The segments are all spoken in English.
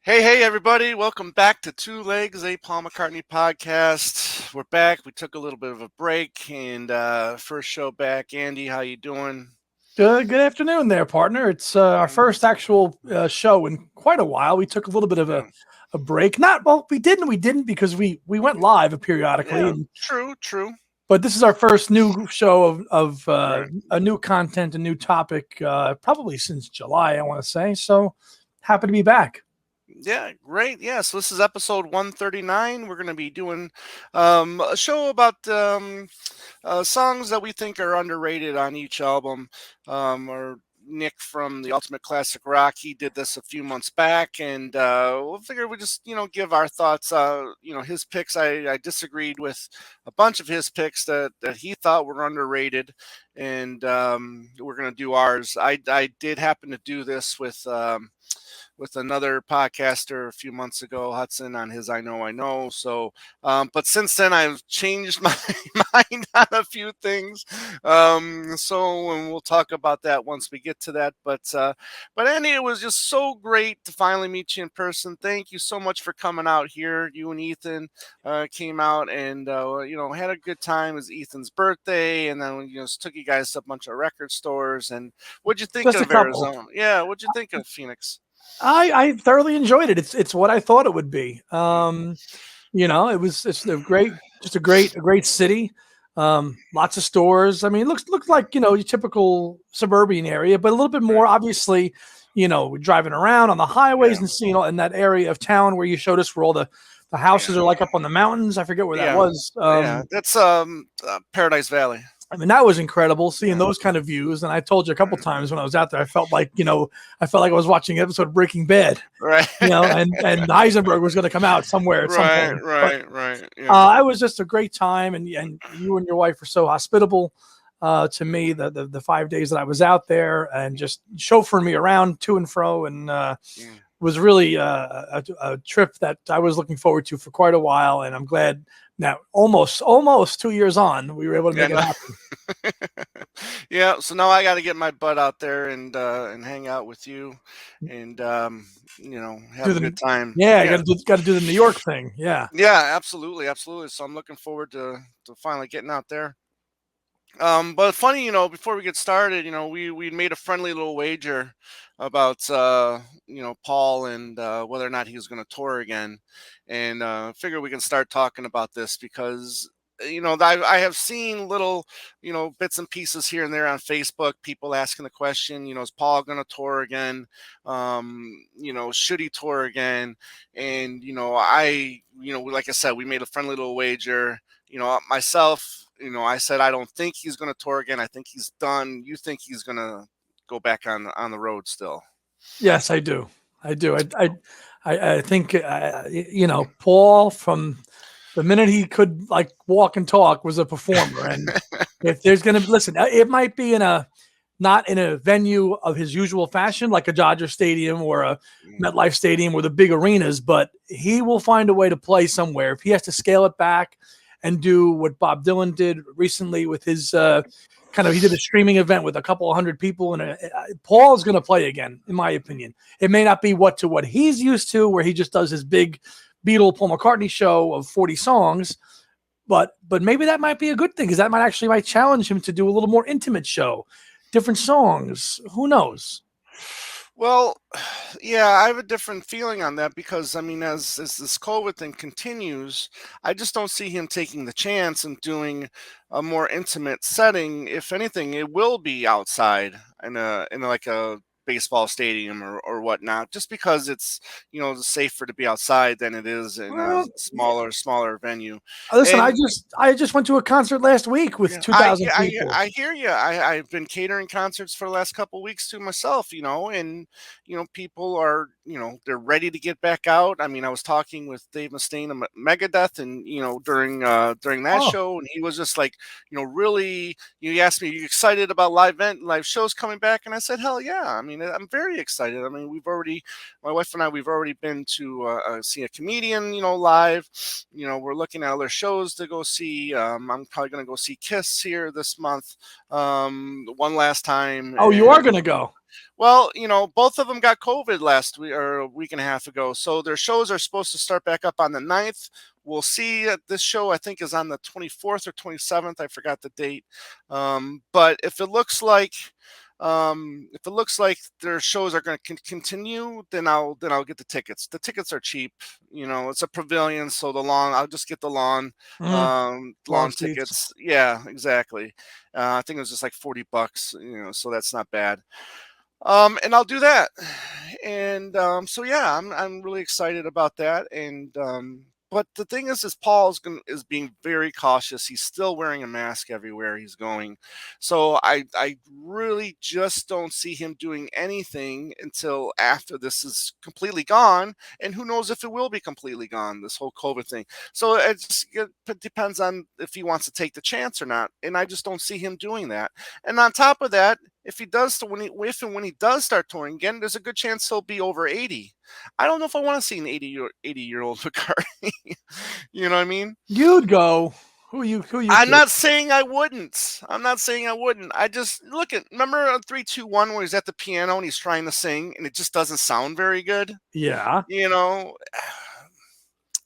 Hey, everybody. Welcome back to Two Legs, a Paul McCartney podcast. We're back. We took a little bit of a break and first show back. Andy, how you doing? Good afternoon there, partner. It's our first actual show in quite a while. We took a little bit of Yeah, a break. We didn't because we went live periodically, yeah, true. but this is our first new show of Right. a new content, a new topic, probably since July, I want to say. So happy to be back. Yeah, great. Yeah, so this is episode 139. We're going to be doing a show about songs that we think are underrated on each album. Or Nick from the Ultimate Classic Rock, he did this a few months back, and we'll figure we just give our thoughts. His picks. I disagreed with a bunch of his picks that he thought were underrated, and we're going to do ours. I did happen to do this with another podcaster a few months ago, Hudson, on his I Know. So, but since then, I've changed my mind on a few things. And we'll talk about that once we get to that. But Andy, it was just so great to finally meet you in person. Thank you so much for coming out here. You and Ethan came out and had a good time. It was Ethan's birthday, and then took you guys to a bunch of record stores. And what'd you think Just a of couple. Arizona? Yeah, what'd you think of Phoenix? I thoroughly enjoyed it. It's what I thought it would be. Mm, It's a great city. Lots of stores. I mean, it looks like your typical suburban area, but a little bit right. more obviously. Driving around on the highways Yeah. and seeing all in that area of town where you showed us where all the Yeah. houses are like up on the mountains. I forget where that Yeah. was. Yeah. That's Paradise Valley. I mean, that was incredible seeing Yeah. those kind of views. And I told you a couple Right. times when I was out there, I felt like I was watching an episode of Breaking Bad. Right. And Heisenberg was going to come out somewhere at some Right. point. But Right. Yeah. it was just a great time, and you and your wife were so hospitable to me the 5 days that I was out there, and just chauffeuring me around to and fro, and Yeah. was really a trip that I was looking forward to for quite a while, and I'm glad now, almost 2 years on, we were able to Yeah. make it happen. Yeah. So now I got to get my butt out there and hang out with you, and have Do a good the time. Yeah, Yeah. got to do the New York thing. Yeah. Yeah. Absolutely. So I'm looking forward to finally getting out there. But funny, before we get started, we made a friendly little wager about Paul and whether or not he was going to tour again, and figure we can start talking about this because I have seen little bits and pieces here and there on Facebook, people asking the question, is Paul going to tour again? Should he tour again? And like I said, we made a friendly little wager. Myself, I said I don't think he's going to tour again. I think he's done. You think he's going to go back on the road still? Yes, I do. I do. I think Paul, from the minute he could like walk and talk, was a performer. And if there's going to listen, it might be not in a venue of his usual fashion, like a Dodger Stadium or a Mm, MetLife Stadium or the big arenas, but he will find a way to play somewhere. If he has to scale it back and do what Bob Dylan did recently with his he did a streaming event with a couple of hundred people, and Paul's going to play again, in my opinion. It may not be what he's used to, where he just does his big Beatle Paul McCartney show of 40 songs, but maybe that might be a good thing, because that might challenge him to do a little more intimate show, different songs. Who knows? Well, yeah, I have a different feeling on that because I mean, as this COVID thing continues, I just don't see him taking the chance and doing a more intimate setting. If anything, it will be outside in like a baseball stadium or whatnot, just because it's safer to be outside than it is in a Well, smaller venue. listen, And I just went to a concert last week with yeah, 2,000 people. I hear you. I've been catering concerts for the last couple weeks to myself, and people are they're ready to get back out. I mean, I was talking with Dave Mustaine of Megadeth, and during that Oh, show, and he was just like, really. He asked me, "Are you excited about live shows coming back?" And I said, "Hell yeah!" I mean, mean, I'm very excited. I mean, my wife and I, we've already been to see a comedian, live. We're looking at other shows to go see. I'm probably going to go see Kiss here this month, one last time. Oh, you are And gonna go? well, both of them got COVID last week or a week and a half ago. So their shows are supposed to start back up on the 9th. We'll see. This show, I think, is on the 24th or 27th. I forgot the date. But if it looks like their shows are going to continue, then I'll get the tickets. The tickets are cheap. It's a pavilion, so I'll just get the Mm, long lawn seats. tickets. Yeah, exactly. I think it was just like $40. So that's not bad. And I'll do that. And so yeah, I'm really excited about that. And but the thing is Paul is being very cautious. He's still wearing a mask everywhere he's going. So I really just don't see him doing anything until after this is completely gone. And who knows if it will be completely gone, this whole COVID thing. So it depends on if he wants to take the chance or not. And I just don't see him doing that. And on top of that, if he does, if and when he does start touring again, there's a good chance he'll be over 80. I don't know if I want to see an 80-year-old McCartney. You know what I mean? You'd go. Who you I'm kid? not saying I wouldn't. I'm not saying I wouldn't. I just remember 3, 2, 1 where he's at the piano and he's trying to sing and it just doesn't sound very good. Yeah. You know,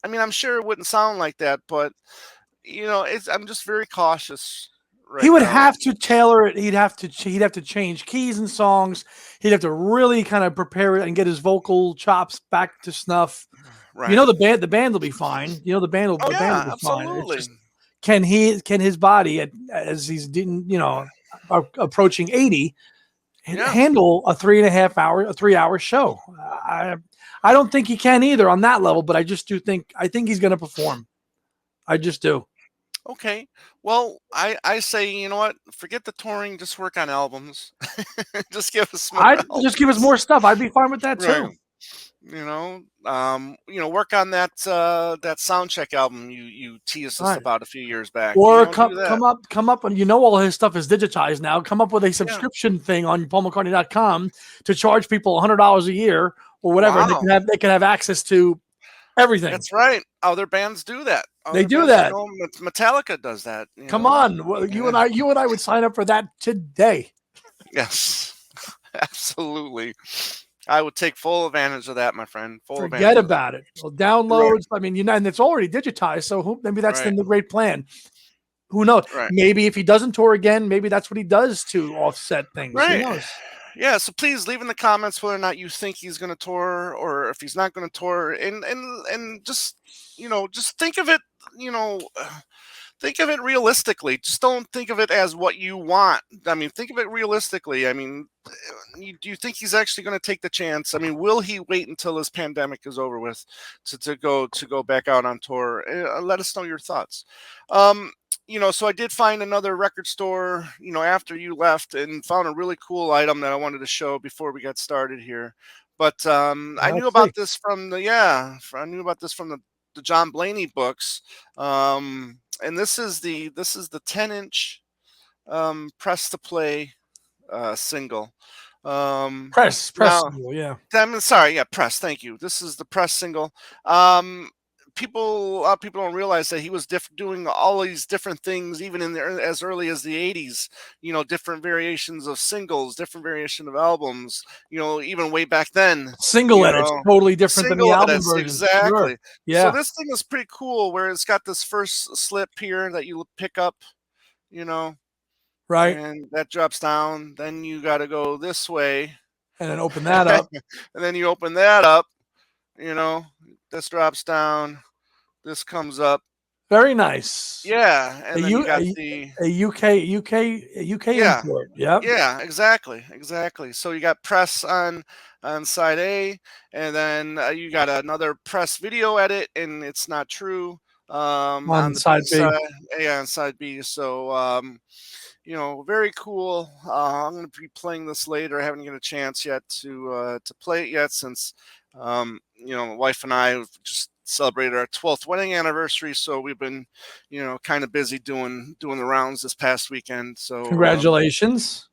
I mean, I'm sure it wouldn't sound like that, but I'm just very cautious He right would now. have to tailor it. He'd have to change keys and songs. He'd have to really kind of prepare it and get his vocal chops back to snuff. Right. The band will be fine. Oh The band will yeah, be fine. It's absolutely. just can his body as he's approaching 80 Yeah. handle a 3.5 hour 3 hour show? I don't think he can either on that level, but I think he's going to perform. I just do. Okay. Well, I say, you know what? Forget the touring. Just work on albums. Just give us more I'd just give us albums. more stuff. I'd be fine with that Right. too. Work on that sound check album you teased All us right. about a few years back. Or Do come that. come up come up and all his stuff is digitized now. Come up with a Yeah. subscription thing on paulmccartney.com to charge people $100 a year or whatever, and Wow. they can have access to everything. That's right. Other bands do that. They Other do bands, that. Metallica does that. Come on, well, Yeah. you and I would sign up for that today. Yes. Absolutely. I would take full advantage of that, my friend. Full Forget advantage of that. about it. Well, Right. downloads. I mean, and it's already digitized, so maybe that's Right. the great plan. Who knows? Right. Maybe if he doesn't tour again, maybe that's what he does to offset things. Who Right. knows? Yeah, so please leave in the comments whether or not you think he's going to tour or if he's not going to tour, and just just think of it, you know, think of it realistically. Just don't think of it as what you want. I mean, think of it realistically. I mean, do you think he's actually going to take the chance? I mean, will he wait until this pandemic is over with to go back out on tour? Let us know your thoughts. Um, so I did find another record store, after you left, and found a really cool item that I wanted to show before we got started here. But I knew Let's see. about this from the John Blaney books. And this is the 10-inch press to play single. Press. Now, Yeah. I'm sorry, yeah, press. Thank you. This is the press single. Um, a lot of people don't realize that he was doing all these different things, even as early as the '80s. Different variations of singles, different variation of albums. Even way back then. Single You edits know, totally different than the single album edits versions. Sure. exactly. So Yeah. this thing is pretty cool, where it's got this first slip here that you pick up. You know, Right. and that drops down. Then you got to go this way, And then open that up. and then you open that up. You know, this drops down, this comes up. Very nice. Yeah, A and then you U got a, the a UK yeah, import. Yep. yeah, exactly, exactly. So you got press on side A, and then you got another press video edit, and it's not true On on the B side B. side, yeah, on side B. So very cool. I'm going to be playing this later. I haven't get a chance yet to play it yet since my wife and I have just celebrated our 12th wedding anniversary, so we've been kind of busy doing the rounds this past weekend. So Congratulations.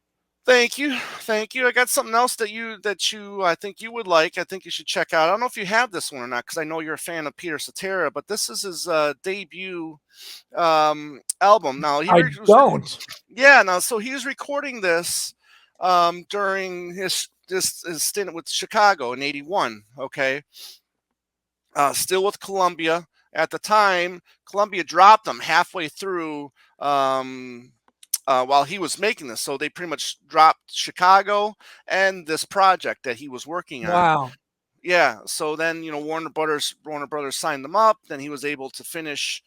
Thank you, thank you. I got something else that you I think you would like. I think you should check out. I don't know if you have this one or not because I know you're a fan of Peter Cetera, but this is his debut album. Now I don't. yeah. Now so he was recording this during his stint with Chicago in '81. Okay, still with Columbia. At the time, Columbia dropped him halfway through um, while he was making this. So they pretty much dropped Chicago and this project that he was working on. Wow. Yeah. So then Warner Brothers signed them up. Then he was able to finish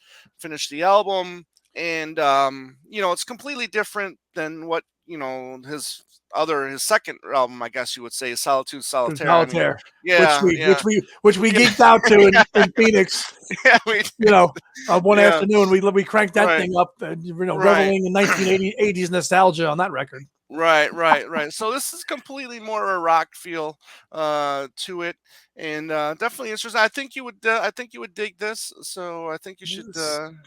the album, and it's completely different than what his second album, I guess you would say, Solitude To Solitaire. I mean, solitaire, which yeah, we yeah, which we which we yeah, geeked out to yeah, in Phoenix. yeah. We You know, one yeah, afternoon we cranked that right, thing up, right. reveling in 1980s nostalgia on that record. Right, right, right. So this is completely more a rock feel to it, and definitely interesting. I think you would dig this. So I think you should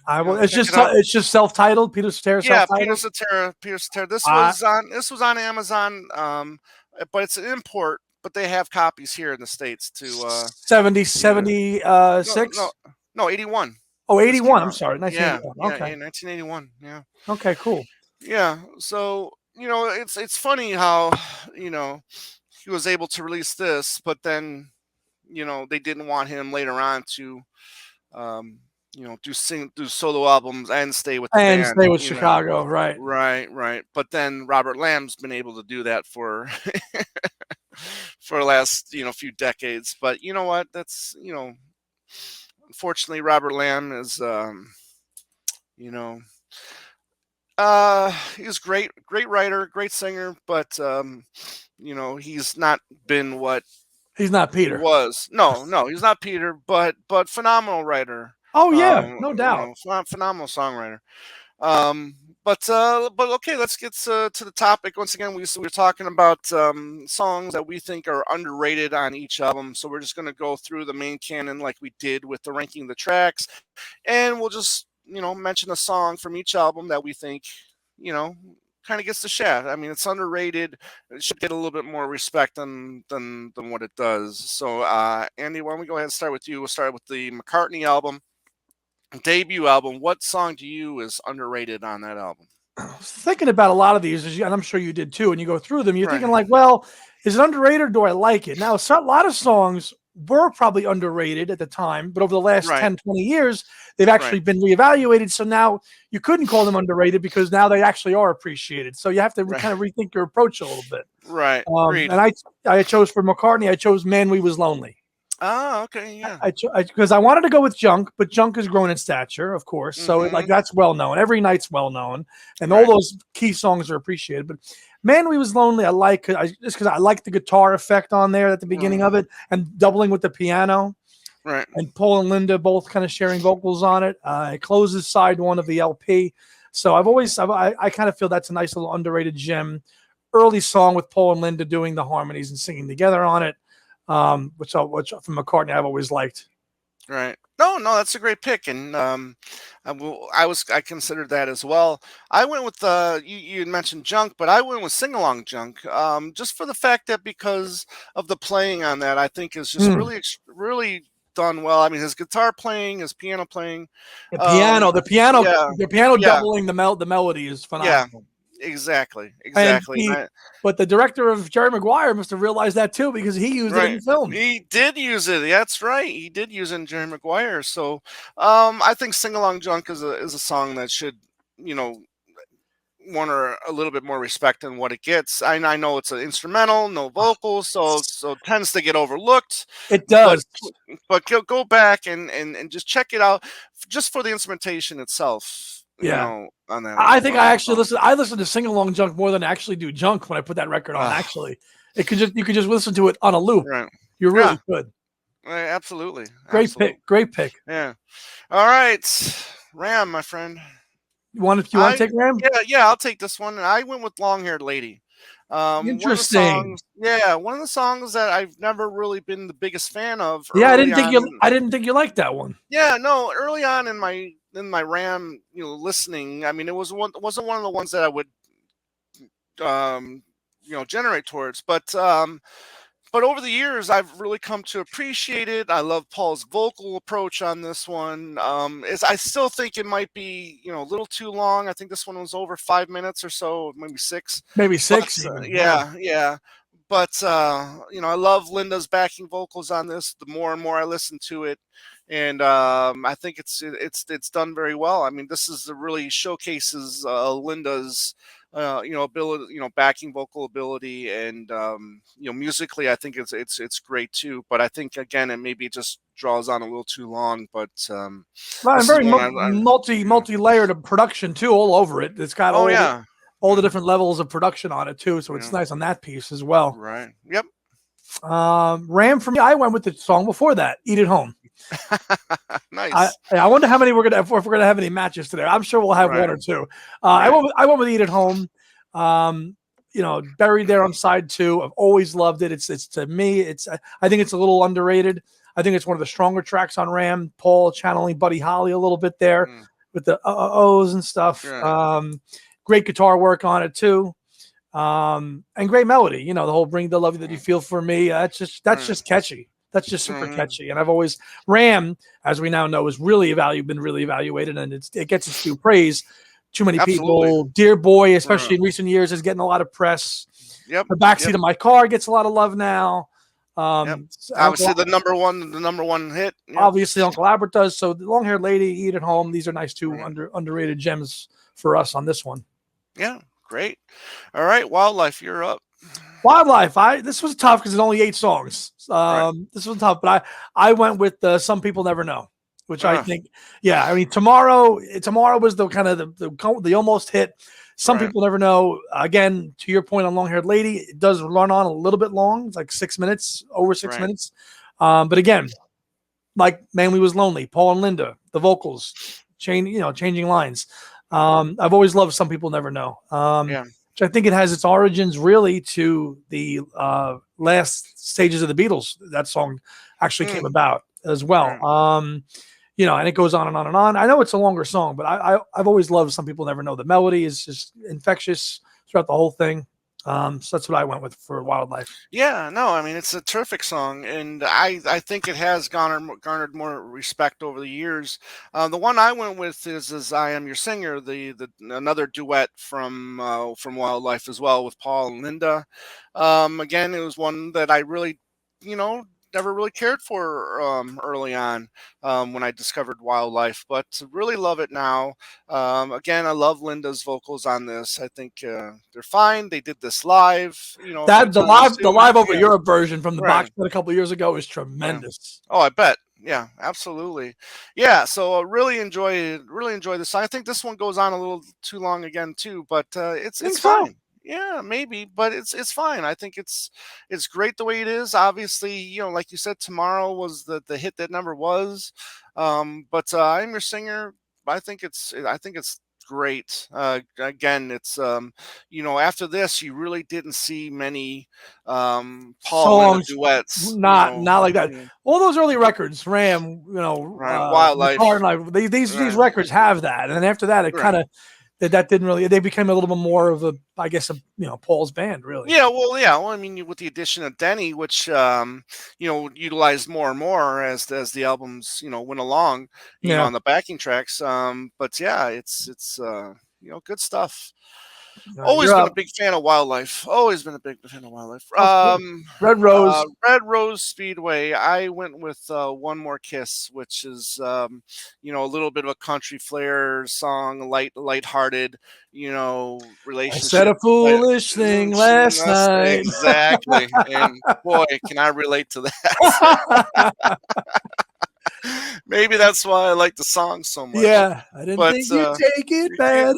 I will. check it out. It's just self-titled. Peter Cetera Yeah, Peter self-titled. Cetera, Peter Cetera. Uh This was on Amazon, but it's an import. But they have copies here in the states to 70 yeah. seventy No, no, six. no, 81. Oh, This came 81. I'm out. sorry, Yeah, 1981. yeah, Okay. yeah, 1981. Yeah. Okay, cool. Yeah, so it's funny how you know he was able to release this, but then they didn't want him later on to um, do solo albums and stay with the And band. stay with Chicago, right? Right, right. But then Robert Lamb's been able to do that for for the last few decades. But you know what? That's unfortunately Robert Lamb is you know he's great writer, great singer, but he's not been what He's not he Peter. was. No, no, he's not Peter, but phenomenal writer. Oh yeah, no doubt. Phenomenal songwriter. Um, but okay, let's get to the topic. Once again, we're talking about songs that we think are underrated on each album. So we're just going to go through the main canon like we did with the ranking of the tracks, and we'll just mention a song from each album that we think you know kind of gets the shaft. I mean, it's underrated. It should get a little bit more respect than what it does. So, Andy, why don't we go ahead and start with you? We'll start with the McCartney album, debut album. What song to you is underrated on that album? Thinking about a lot of these, and I'm sure you did too, and you go through them, you're thinking Right, like, well, is it underrated or do I like it? Now, a lot of songs were probably underrated at the time, but over the last right, 10, 20 years, they've right, actually been reevaluated. So now you couldn't call them underrated because now they actually are appreciated. So you have to right, kind of rethink your approach a little bit. right. Agreed. And I chose for McCartney, I chose Man We Was Lonely. Ah, okay, yeah. Because I wanted to go with Junk, but Junk has grown in stature, of course. So Mm-hmm. that's well known. Every night's well known, and all Right, those key songs are appreciated. But Man, We Was Lonely, just because I like the guitar effect on there at the beginning mm, of it, and doubling with the piano, right, and Paul and Linda both kind of sharing vocals on it. It closes side one of the LP. So I kind of feel that's a nice little underrated gem. Early song with Paul and Linda doing the harmonies and singing together on it, which from McCartney I've always liked. right. No, no, that's a great pick, and I considered that as well. I went with you had mentioned Junk, but I went with Sing Along Junk, just for the fact that because of the playing on that, I think is just Mm. really done well. I mean, his guitar playing, his piano playing, The um, piano, the piano, yeah, the piano yeah, doubling the melody is yeah, phenomenal. exactly, And exactly. but the director of Jerry Maguire must have realized that too because he used it in Right. the film. He did use it. That's right. He did use it in Jerry Maguire. So I think Sing Along Junk is a song that should, you know, warrant a little bit more respect than what it gets. I know it's an instrumental, no vocals, so it tends to get overlooked. It But does. go back and just check it out just for the instrumentation itself, Yeah. on that I think on I that actually song. listen. I listen to Sing Along Junk more than I actually do Junk when I put that record on. Ah, Actually, you could just listen to it on a loop. right. You Yeah. really could. Absolutely. Great Absolutely. pick. Great pick. Yeah. All right. Ram, my friend. You want I to take Ram? Yeah, I'll take this one. I went with Long Haired Lady. One of the Interesting. songs, yeah, one of the songs that I've never really been the biggest fan of Yeah, early on. I didn't think you liked that one. Yeah, no, early on in my Ram, listening. I mean, wasn't one of the ones that I would um generate towards. But over the years, I've really come to appreciate it. I love Paul's vocal approach on this one. Is I still think it might be a little too long. I think this one was over 5 minutes or so, maybe six. Maybe But 6 even. Wow. yeah. But I love Linda's backing vocals on this. The more and more I listen to it, and I think it's done very well. I mean, this is really showcases Linda's ability, backing vocal ability, and musically, I think it's great too. But I think again, it maybe just draws on a little too long. But Well, and this is very one yeah. multi layered of production too, all over it. It's got Oh yeah, all the hmm different levels of production on it too, so it's yeah, nice on that piece as well. right, yep. Ram for me, I went with the song before that, "Eat It Home." Nice, I wonder how many we're gonna if we're gonna have any matches today. I'm sure we'll have one right, or two. right, I went with "Eat It Home." Um, buried there on side 2. I've always loved it. It's to me, I think it's a little underrated. I think it's one of the stronger tracks on Ram. Paul channeling Buddy Holly a little bit there mm, with the ohs and stuff. right, Great guitar work on it too. And great melody. The whole "Bring the Love That You mm, Feel for Me." That's right, just catchy. That's just super mhm, catchy. And I've always Ram, as we now know, is really been really evaluated, and it gets its due praise. Too many absolutely, people. Dear Boy, right, especially in recent years, is getting a lot of press. yep, The yep, backseat of my car gets a lot of love now. yep. Uncle, Obviously, the number one hit. Yep. obviously, Uncle Albert does. So the long haired lady, "Eat at Home." These are nice two Right. underrated gems for us on this one. Yeah, great. All right, wildlife, you're up. Wildlife. This was tough because it's only 8 songs. Right. This was tough, but I went with "Some People Never Know," which I Uh, think, yeah. I mean, tomorrow was the kind of the almost hit. Some right. People Never Know. Again, to your point on "Long Haired Lady," it does run on a little bit long. It's like 6 minutes, over six Right. minutes. But again, like "Man We Was Lonely," Paul and Linda, the vocals, changing lines. Hmm. I've always loved "Some People Never Know." Yeah. Which I think it has its origins really to the last stages of the Beatles. That song actually came Mm, about as well. right. And it goes on and on and on. I know it's a longer song, but I've always loved "Some People Never Know." The melody is just infectious throughout the whole thing. So that's what I went with for "Wildlife." Yeah, no, I mean it's a terrific song, and I think it has garnered more respect over the years. The one I went with is "I Am Your Singer," the another duet from Wildlife as well with Paul and Linda. Again, it was one that I really, you know. Never really cared for early on when I discovered Wildlife, but really love it now. Again, I love Linda's vocals on this. I think they're fine. They did this live, a few That times the too. live over Yeah, Europe version from the right. box set a couple of years ago is Yeah. tremendous. Oh, I bet. Yeah, absolutely. Yeah, so really enjoy this. I think this one goes on a little too long again too, but it's Think so? fine. Yeah, maybe, but it's fine. I think it's great the way it is. Obviously, like you said, tomorrow was the hit that never was. But I'm your singer. I think it's great. Again, it's after this, you really didn't see many Paul and Linda Songs, duets. not like that. Yeah, All those early records, Ram, right, the car and wildlife, life. These right, records have that, and then after that, it kind right. of that didn't really. They became a little bit more of a, I guess, Paul's band, really. Yeah. Well, I mean, with the addition of Denny, which utilized more and more as the albums went along, Yeah, on the backing tracks. But yeah, it's good stuff. Always you're been a up. big fan of wildlife. Always been a big fan of wildlife. Of course. Red Rose. Red Rose Speedway. I went with One More Kiss, which is a little bit of a country flair song, lighthearted, I said relationship. a foolish thing last night. Exactly, and boy, can I relate to that. Maybe that's why I like the song so much. Yeah, I didn't But think you'd take it bad.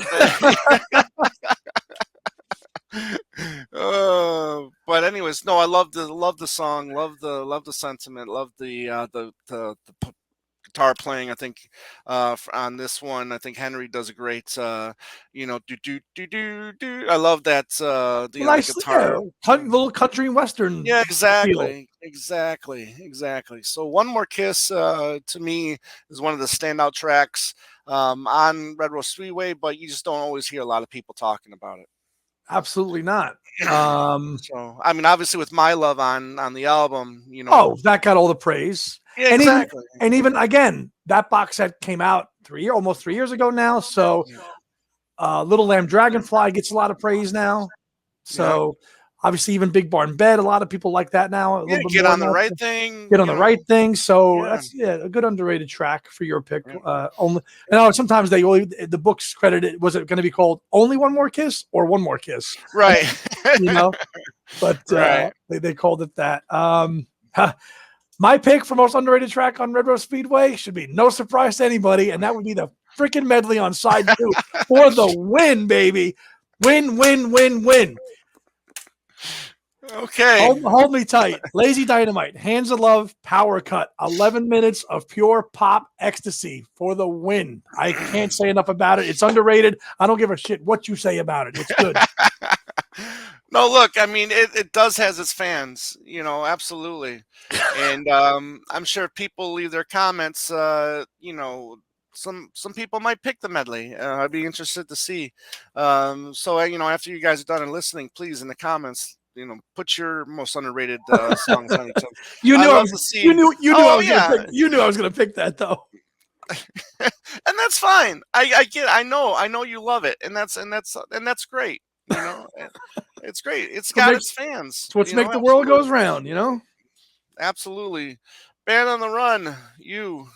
but anyways, no, I love the song, love the sentiment, love the guitar playing. I think on this one, I think Henry does a great do do do do do. I love that the Nice, yeah, guitar. little country and western Yeah, feel. exactly. So One More Kiss to me is one of the standout tracks on Red Rose Speedway, but you just don't always hear a lot of people talking about it. Absolutely not. Um, So I mean, obviously with My Love on the album, oh, that got all the praise, yeah, and even exactly. and even again, that box set came out almost 3 years ago now. So, Little Lamb Dragonfly gets a lot of praise now. Yeah. So, obviously, even Big Barn Bed, a lot of people like that now a Yeah, little bit Get more on the now. Right Thing, Get on the right thing. So Yeah. that's a good underrated track for your pick. Yeah. Only, and sometimes the books credit it. Was it going to be called Only One More Kiss or One More Kiss? Right. You know, but Right. they called it that. My pick for most underrated track on Red Rose Speedway should be no surprise to anybody, and that would be the freaking medley on side 2 for the win, baby. Win, win, win, win. Okay. Hold me tight. Lazy Dynamite, Hands of Love, Power Cut, 11 minutes of pure pop ecstasy for the win. I can't say enough about it. It's underrated. I don't give a shit what you say about it. It's good. No, look, I mean, it does has its fans, absolutely. And I'm sure if people leave their comments, some people might pick the medley. I'd be interested to see. So, after you guys are done and listening, please in the comments, put your most underrated songs on each other. You I knew I love was to see. you knew I Oh was gonna yeah, pick you knew I was gonna pick that though. and that's fine. I know you love it, and that's great. It's great. It's What got makes its fans. what's make the world Absolutely, goes round, you know? absolutely. Band on the Run, you,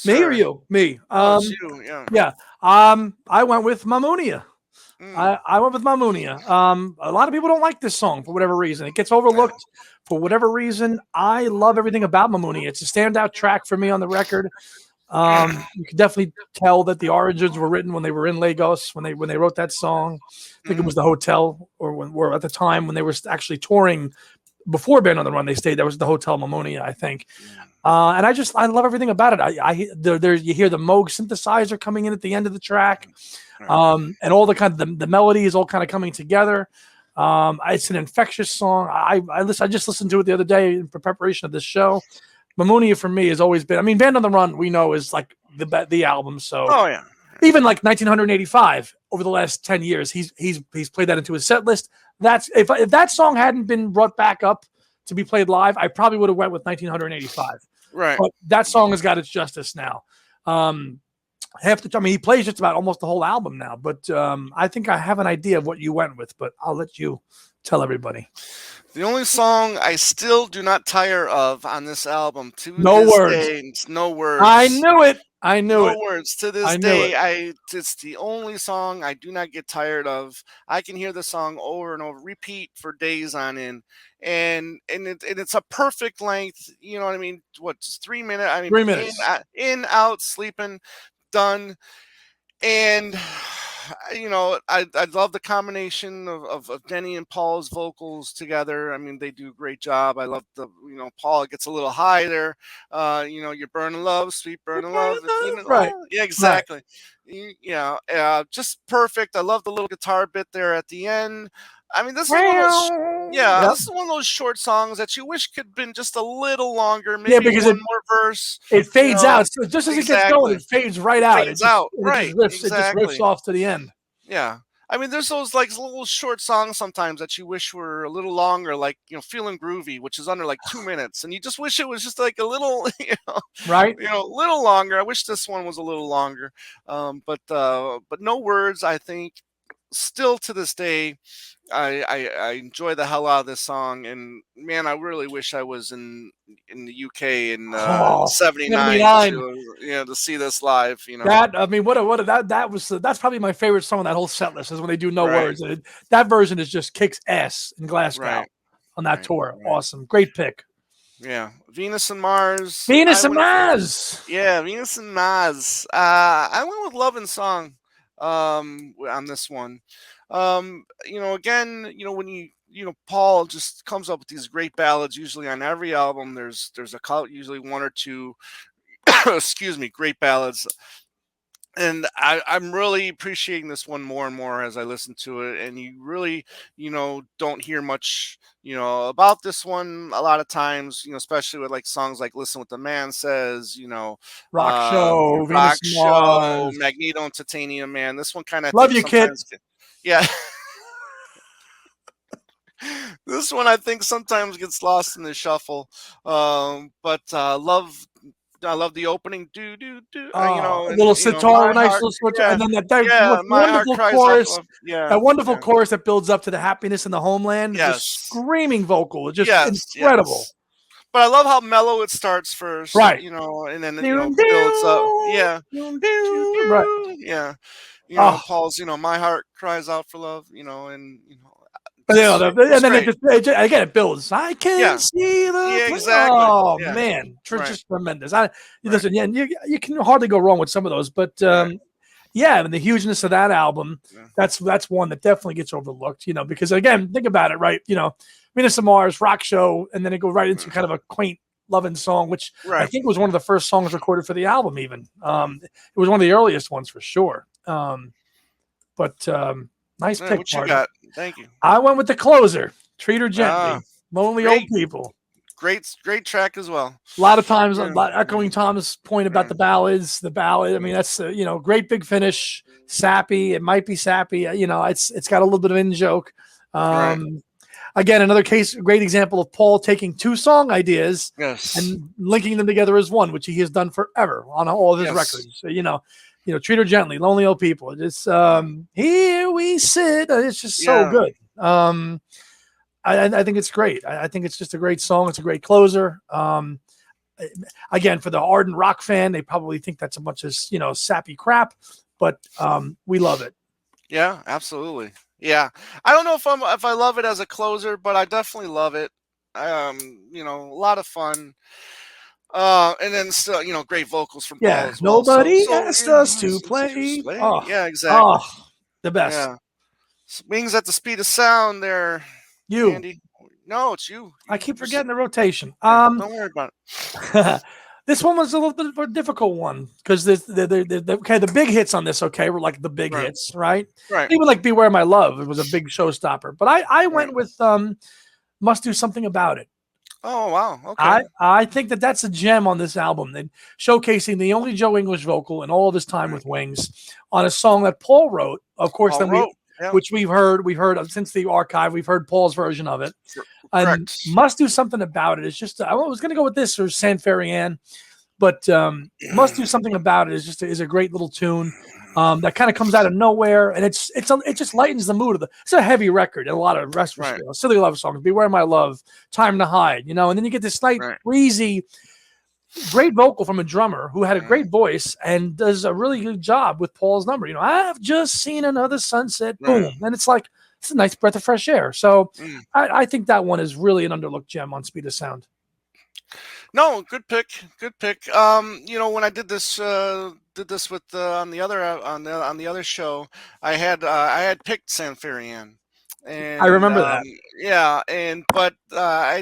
Me or sir. you? Me. No, it's you. Yeah. Yeah. I went with Mamunia. Mm, I went with Mamunia. A lot of people don't like this song for whatever reason. It gets yeah. overlooked for whatever reason. I love everything about Mamunia. It's a standout track for me on the record. You can definitely tell that the origins were written when they were in Lagos when they wrote that song. I think it was the hotel or at the time when they were actually touring before Band on the Run. They stayed. That was the Hotel Mamonia, I think. And I love everything about it. There you hear the Moog synthesizer coming in at the end of the track, Right. and all the kind of the melody is all kind of coming together. It's an infectious song. I just listened to it the other day for preparation of this show. Mamunia for me has always been. I mean, Band on the Run we know is like the album. So Oh yeah. even like 1985 over the last 10 years, he's played that into his set list. That's if that song hadn't been brought back up to be played live, I probably would have went with 1985. Right. But that song has got its justice now. He plays just about almost the whole album now. But I think I have an idea of what you went with, but I'll let you tell everybody. The only song I still do not tire of on this album to No this words. day, it's no I words. knew it. I knew No it. words to this I knew it. day. It's the only song I do not get tired of. I can hear the song over and over, repeat for days on end, and it's a perfect length. You know what I mean? What, just 3 minutes? I mean, 3 minutes. in out, sleeping, done. And I love the combination of Denny and Paul's vocals together. I mean, they do a great job. I love Paul gets a little high there. You're burning love, sweet burning love. Right. Yeah, Right. exactly. Just perfect. I love the little guitar bit there at the end. I mean, this is one of those. Yeah, Yep. this is one of those short songs that you wish could have been just a little longer. Yeah, Maybe because one more verse. it You fades know, out. So just as it gets going, exactly. it fades right It out. fades out. Right. It just riffs Exactly. off to the end. Yeah. I mean, there's those like little short songs sometimes that you wish were a little longer, like "Feeling Groovy," which is under like 2 minutes, and you just wish it was just like a little, Right? little longer. I wish this one was a little longer, but no words. I think still to this day, I enjoy the hell out of this song, and man, I really wish I was in the UK in Oh, '79 79. to see this live. That I mean, that was that's probably my favorite song on that whole set list is when they do no Right, words. That version is just kicks ass in Glasgow right, on that right, tour. right. Awesome, great pick. Yeah, Venus and Mars. I Venus and went with Mars. Yeah, Venus and Mars. I went with Love and Song on this one. Again, when Paul just comes up with these great ballads. Usually on every album, there's usually one or two, excuse me, great ballads, and I'm really appreciating this one more and more as I listen to it. And you really, don't hear much, about this one a lot of times, especially with like songs like "Listen What the Man Says," Rock show, "Rock Venus and Show," Mars. "Magneto" and "Titanium Man." This one kind of, I Love think you, Kit. sometimes, yeah, This one I think sometimes gets lost in the shuffle. But I love the opening do do do. A And little my sitar, nice heart, little sitar, yeah, and then yeah, my heart wonderful cries out for chorus, love. Yeah, that wonderful yeah, chorus that builds up to the happiness in the homeland. The yes, screaming vocal, just yes, incredible. yes. But I love how mellow it starts first, Right. and then it, Right. builds up. Yeah, choo choo. Yeah, Oh, Paul's, my heart cries out for love. And but, and just then great. again it builds. I can Yeah, see the yeah, exactly. oh Yeah, man, right, just tremendous. I right, listen, yeah, you can hardly go wrong with some of those, but right. yeah, and the hugeness of that album, Yeah, that's one that definitely gets overlooked, because again, think about it, right? Mina Mars rock show, and then it goes right into kind of a quaint loving song, which I right. think was one of the first songs recorded for the album. Even Mm. it was one of the earliest ones for sure. But nice Yeah, pick, what you Marty. got? Thank you. I went with the closer. Treat her Ah, gently. Lonely old great, people. great track as well. A lot of times, Yeah, echoing Tom's point about yeah, the ballads, the ballad. I mean, that's great big finish, sappy. It might be sappy. It's got a little bit of in joke. right. Um, Again, another great example of Paul taking two song ideas Yes, and linking them together as one, which he has done forever on all of his yes, records. So, treat her gently, lonely old people. It's here we sit. It's just so yeah, good. I think it's great. I think it's just a great song. It's a great closer. Again, for the ardent rock fan, they probably think that's a bunch of sappy crap, but we love it. yeah. Absolutely. Yeah. I don't know if I love it as a closer, but I definitely love it. A lot of fun. And then still, great vocals from Paul Yeah, as well. nobody So asked us to to play. slay. Oh, Yeah, exactly. oh, the best. Yeah. Wings at the speed of sound there, You. Andy. No, it's you. I You keep you said forgetting the rotation. yeah. Don't worry about it. This one was a little bit of a difficult one because the big hits on this were like the big Right. hits, right? Right. Even like Beware My Love, it was a big showstopper. But I Right. went with Must Do Something About It. Oh wow. Okay. I think that's a gem on this album, and showcasing the only Joe English vocal in all of his time Right. with Wings on a song that Paul wrote. Of course, Paul then wrote. Yeah. which we've heard since the archive. We've heard Paul's version of it, and Correct. Must Do Something About It. It's just I was going to go with this or San Ferrian, but Must Do Something About It is a great little tune. That kind of comes out of nowhere, and it just lightens the mood of the. It's a heavy record, and a lot of rest for Right. silly love songs. Beware My Love, Time to Hide, and then you get this light, Right. breezy, great vocal from a drummer who had a Mm, great voice and does a really good job with Paul's number. I've just seen another sunset, right. boom, and it's a nice breath of fresh air. So Mm. I think that one is really an underlooked gem on Speed of Sound. No, good pick. Good pick. When I did this with on the other show, I had picked Sanferian, I and remember that. yeah, and but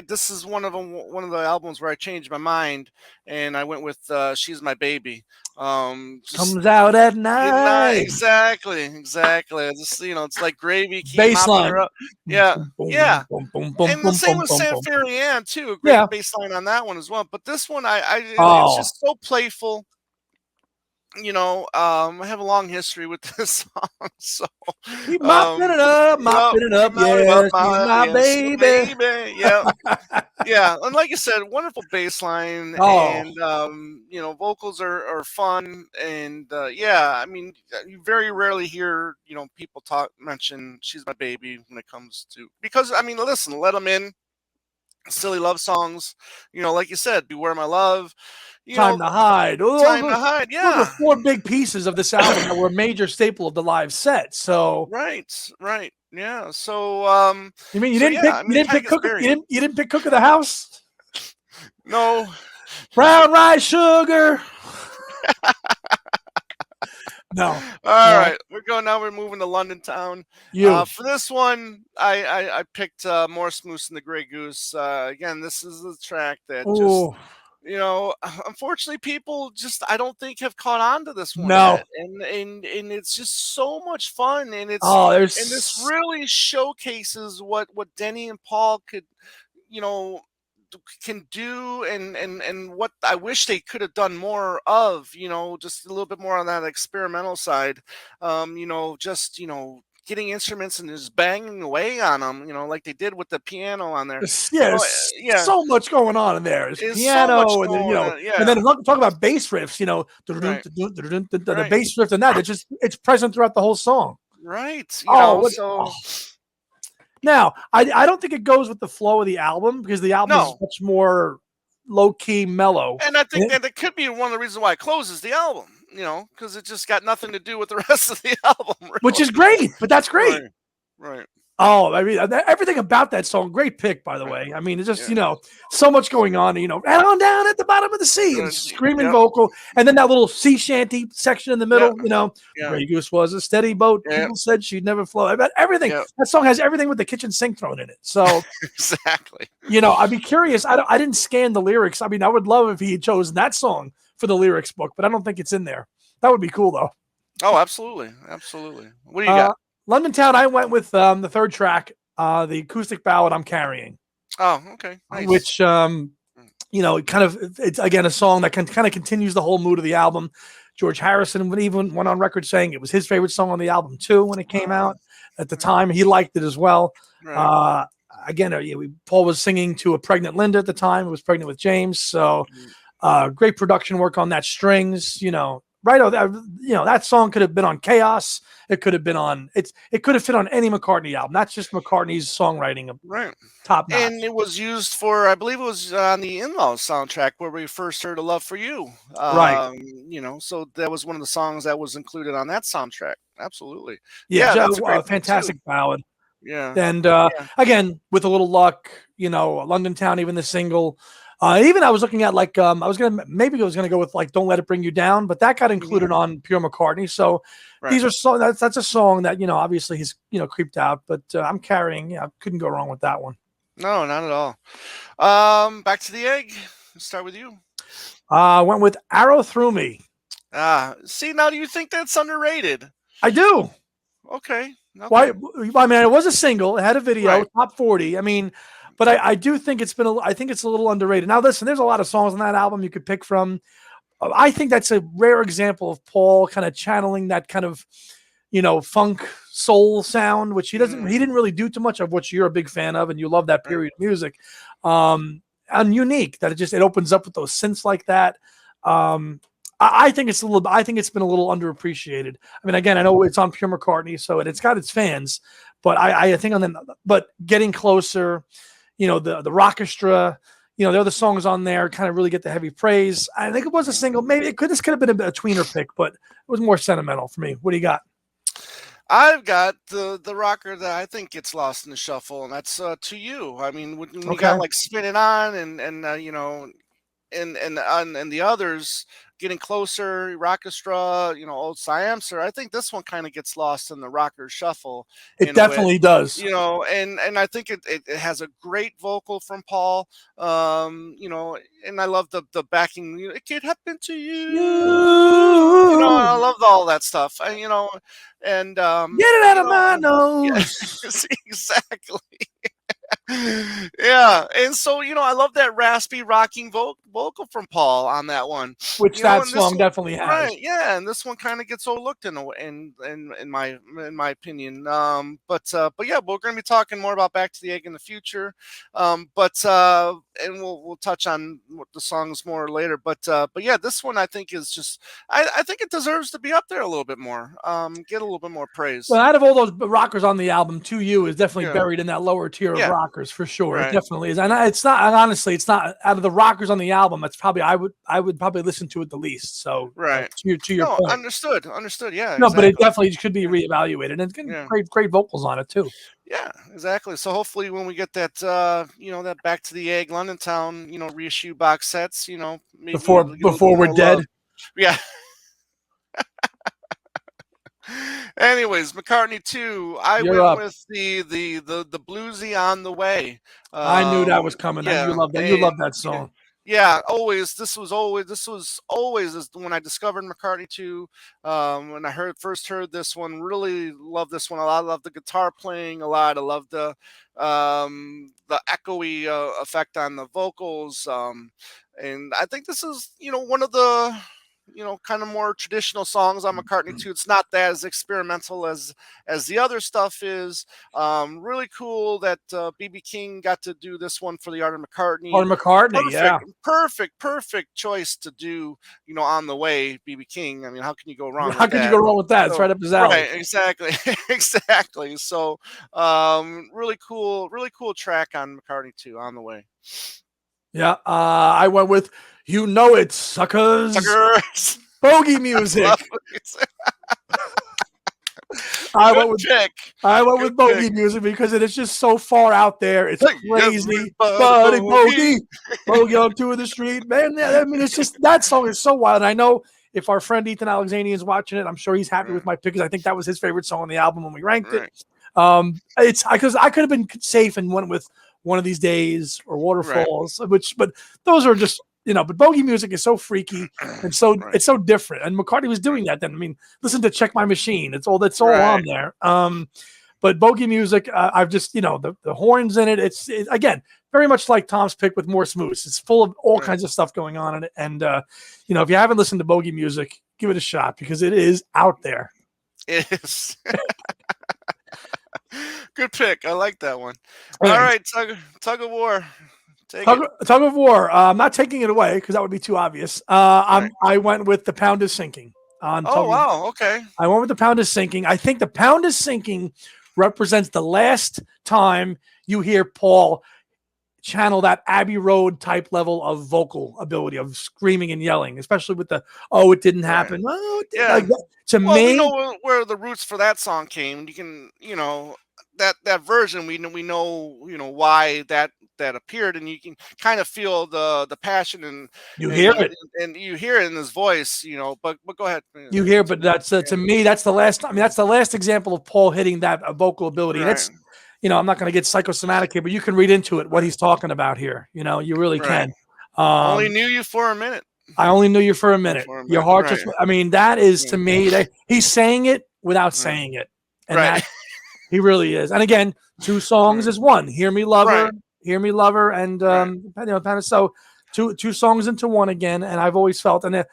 this is one of the albums where I changed my mind, and I went with She's My Baby. Just Comes out at not night. exactly. Just it's like gravy. Keep mopping her Baseline. up. Boom, Yeah, boom, boom, yeah. boom, boom, boom, And the boom, same boom, with boom, San boom. Ferian too, a great Yeah. bass line on that one as well. But this one, it's Oh, just so playful. I have a long history with this song, so keep um, mopping it keep up. mounting up Yeah, she's my my yes, baby. baby, yeah, yeah. And like you said, wonderful bass line, Oh, and vocals are fun, and yeah, I mean, you very rarely hear people mention "She's My Baby" when it comes to because I mean, listen, let them in silly love songs, like you said, Beware My Love, you time know, to hide. Time to Hide, Those are yeah. four big pieces of this album that were a major staple of the live set. So Right, right. Yeah. So you mean so yeah, I you mean it didn't kind of pick gets cook buried. you didn't pick cook of the house? No. Brown rice sugar. No. All No. right. We're moving to London Town. You. For this one, I picked Morse Moose and the Grey Goose. Again, this is the track that just Oh unfortunately people just I don't think have caught on to this one no. yet. And it's just so much fun, Oh, and this there's really showcases what Denny and Paul could you know can do, and what I wish they could have done more of, just a little bit more on that experimental side. Just getting instruments and just banging away on them, like they did with the piano on there. Yeah, Yeah, so much going on in there. There's it's so much piano, and then going on. and Yeah, then talk about bass riffs. right, The right, bass riff and that it's present throughout the whole song. right. Oh, what? Oh. So Now, I don't think it goes with the flow of the album because the album is no, much more low key, mellow, and I and think that could be one of the reasons why it closes the album. Because it just got nothing to do with the rest of the album, which is really. great. But that's great. Right, right, Oh, I mean, everything about that song, great pick, by the right. way. I mean, it's just, Yeah. so much going on, and on down at the bottom of the sea and screaming Yep. vocal. And then that little sea shanty section in the Yep. middle, Yeah. Grey Goose was a steady boat. Yeah. People said she'd never float. About everything. Yep. That song has everything with the kitchen sink thrown in it. So, Exactly. I'd be curious. I didn't scan the lyrics. I mean, I would love if he had chosen that song for the lyrics book, but I don't think it's in there. That would be cool, though. Oh, absolutely, absolutely. What do you Uh, got? London Town, I went with the third track, the acoustic ballad I'm Carrying. Oh, okay, nice. Which it's again a song that kind of continues the whole mood of the album. George Harrison even went on record saying it was his favorite song on the album too when it came out. At the time, he liked it as well. Right. Again, Paul was singing to a pregnant Linda at the time. He was pregnant with James, so great production work on that strings. Right? That song could have been on Chaos. It could have been on It could have fit on any McCartney album. That's just McCartney's songwriting, Right. top notch. And it was used for, I believe it was on the In-Laws soundtrack where we first heard "A Love for You." Right. So that was one of the songs that was included on that soundtrack. Absolutely. Yeah, Yeah, that's a great pick too. fantastic ballad. Yeah. And Yeah. again, with a little luck, London Town, even the single. Even I was looking at I was gonna go with like "Don't Let It Bring You Down," but that got included on Pure McCartney. So Right. these are that's a song that obviously he's creeped out, but I'm Carrying. Yeah, I couldn't go wrong with that one. No, not at all. Back to the egg. Let's start with you. Went with "Arrow Through Me." See, now do you think that's underrated? I do. Okay. Why? I mean, it was a single. It had a video, Right. top 40. I mean, but I do think I think it's a little underrated. Now, listen, there's a lot of songs on that album you could pick from. I think that's a rare example of Paul kind of channeling that kind of, funk soul sound, which he didn't really do too much of, which you're a big fan of, and you love that period of music. And unique that it opens up with those synths like that. I think it's been a little underappreciated. I mean, again, I know it's on Pure McCartney, so it's got its fans, but I think but Getting Closer, the Rockestra, the other songs on there kind of really get the heavy praise. I think it was a single. Maybe this could have been a tweener pick, but it was more sentimental for me. What do you got? I've got the rocker that I think gets lost in the shuffle, and that's To You. I mean, when you got like Spinning On and and the others, Getting Closer, Rockestra, Old Siamser, I think this one kind of gets lost in the rocker shuffle. It definitely does. And I think it has a great vocal from Paul. And I love the backing. It could happen to you. I love all that stuff. And Get it out of my nose. Yeah, exactly. Yeah, and so I love that raspy rocking vocal from Paul on that one, which that song definitely has. Right, yeah, and this one kind of gets overlooked in my opinion. But yeah, we're going to be talking more about Back to the Egg in the future. And we'll touch on the songs more later. But yeah, this one I think is just I think it deserves to be up there a little bit more. Get a little bit more praise. Well, out of all those rockers on the album, To You is definitely buried in that lower tier of rockers for sure. Right. It definitely is, and it's not. And honestly, it's not out of the rockers on the album. It's probably I would probably listen to it the least. So right to your point, understood. Yeah, no, exactly. But it definitely should be reevaluated, and it's getting great vocals on it too. Yeah, exactly. So hopefully, when we get that that Back to the Egg London Town reissue box sets, maybe before we're dead. Love. Yeah. Anyways, McCartney 2. I went with the bluesy On the Way. I knew that was coming. Yeah, you love that. You love that song. Yeah, always. This was always when I discovered McCartney 2. When I first heard this one, really loved this one a lot. I love the guitar playing a lot. I love the echoey effect on the vocals. And I think this is one of the kind of more traditional songs on McCartney too. It's not that as experimental as the other stuff is. Really cool that BB King got to do this one for the Art of Or McCartney. McCartney, yeah. Perfect choice to do. On the way, BB King. I mean, how can you go wrong How with can you that? go wrong with that? It's So right up his alley. right, exactly, exactly. So really cool track on McCartney too. On the way. Yeah, I went with "You Know It, Suckers." Suckers. Bogey I love music. it. I Good went with pick. I went Good with pick. bogey music because it is just so far out there. It's crazy, Everybody buddy. bogey. Bogey on to the street, man. I mean, it's just that song is so wild. And I know if our friend Ethan Alexanian is watching it, I'm sure he's happy with Right, my pick because I think that was his favorite song on the album when we ranked it. right, It's because I could have been safe and went with One of These Days or right, Waterfalls, but those are just but bogey music is so freaky and so right, it's so different. And McCartney was doing that then. I mean, listen to Check My Machine. That's all on right. there. But bogey music, I've just the horns in it. It's again very much like Tom's pick with more smooth. It's full of all Right. kinds of stuff going on in it. And if you haven't listened to bogey music, give it a shot because it is out there. It is. Good pick. I like that one. All Thanks. right, tug of war. Take it. Tug of War. I'm not taking it away because that would be too obvious. Right. I went with The Pound is Sinking on Oh Tug of. wow. Okay. I went with The Pound is Sinking. I think The Pound is Sinking represents the last time you hear Paul channel that Abbey Road type level of vocal ability of screaming and yelling, especially with the it didn't Right. happen. Oh, it did. Yeah. Like, to Well, we me, know where the roots for that song came. You can, that version. We know, why that appeared, and you can kind of feel the passion you and hear it. and you hear it in his voice. But go ahead. You hear, but that's to me, that's the last. I mean, that's the last example of Paul hitting that vocal ability, and Right. it's I'm not going to get psychosomatic here, but you can read into it what Right. he's talking about here. You really Right. can. Only knew you for a minute. I only knew you for a minute. Your heart Right. just. I mean, that is to Yeah. me. He's saying it without Right. saying it, and Right. that he really is. And again, two songs Right. is one. Hear Me Lover, Right. Hear Me Lover, and so two songs into one again. And I've always felt, and of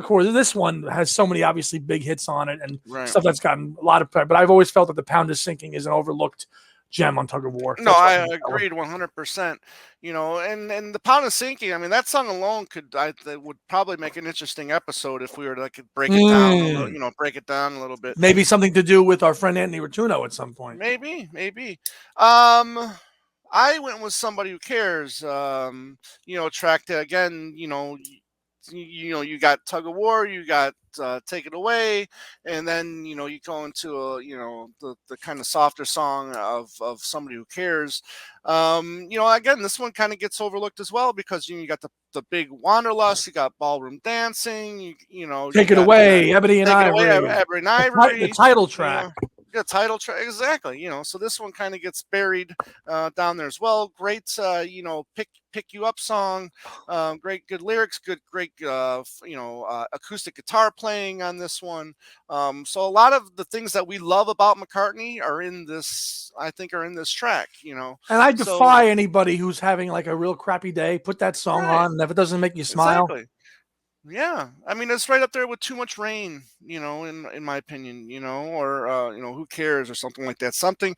course, this one has so many obviously big hits on it and Right. stuff that's gotten a lot of play. But I've always felt that The Pound is Sinking is an overlooked gem on Tug of War. No, That's why I went with that one. agreed 100%. And the pound of sinking. I mean, that song alone that would probably make an interesting episode if we were to like break it down a little. Break it down a little bit. Maybe something to do with our friend Anthony Rotuno at some point. Maybe. I went with Somebody Who Cares. Track that again. You got Tug of War, you got Take It Away, and then you go into the kind of softer song of Somebody Who Cares. Again, this one kind of gets overlooked as well because you got the big Wanderlust, you got Ballroom Dancing, Take you It got Away, Ebony and Take It Away, Ivory, Ebony and Ivory, the title track. Yeah, title track exactly. So this one kind of gets buried down there as well. Great, pick you up song. Great, good lyrics. Great, acoustic guitar playing on this one. So a lot of the things that we love about McCartney are in this. I think are in this track. And I defy anybody who's having like a real crappy day. Put that song on, and if it doesn't make you smile. Exactly. Yeah, I mean it's right up there with Too Much Rain, in my opinion, or Who Cares or something like that. Something,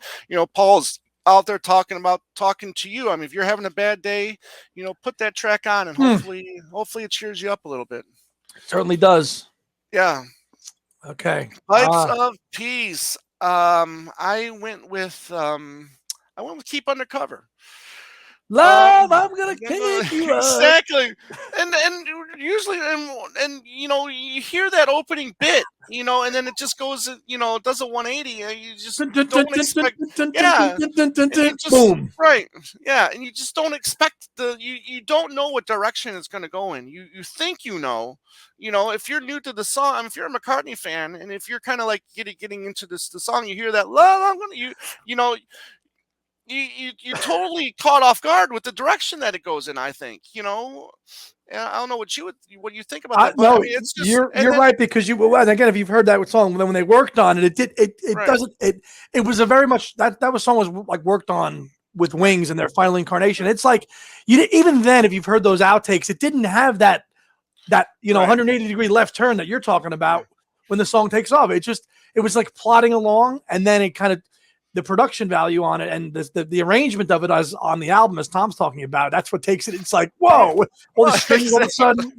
Paul's out there talking to you. I mean, if you're having a bad day, put that track on and hopefully it cheers you up a little bit. It certainly does. Yeah. Okay. Pipes of Peace. I went with Keep Undercover. Love, I'm gonna kick you up. Exactly, and usually, and you hear that opening bit, and then it just goes, it does a 180. You just don't expect, yeah, and you just, boom, right, yeah, and you just don't expect you don't know what direction it's going to go in. You think if you're new to the song, I mean, if you're a McCartney fan, and if you're kind of like getting into the song, you hear that love, I'm gonna you totally caught off guard with the direction that it goes in. I think I don't know what you think about that. But no, I mean, it's just, you're right because again, if you've heard that song when they worked on it, right. doesn't it was a very much that song was like worked on with Wings and their final incarnation. It's like even then, if you've heard those outtakes, it didn't have that that Right. 180-degree left turn that you're talking about when the song takes off. It was like plodding along, and then it kind of the production value on it and the arrangement of it as on the album, as Tom's talking about. That's what takes it. It's like whoa, all the Well, strings all of a sudden,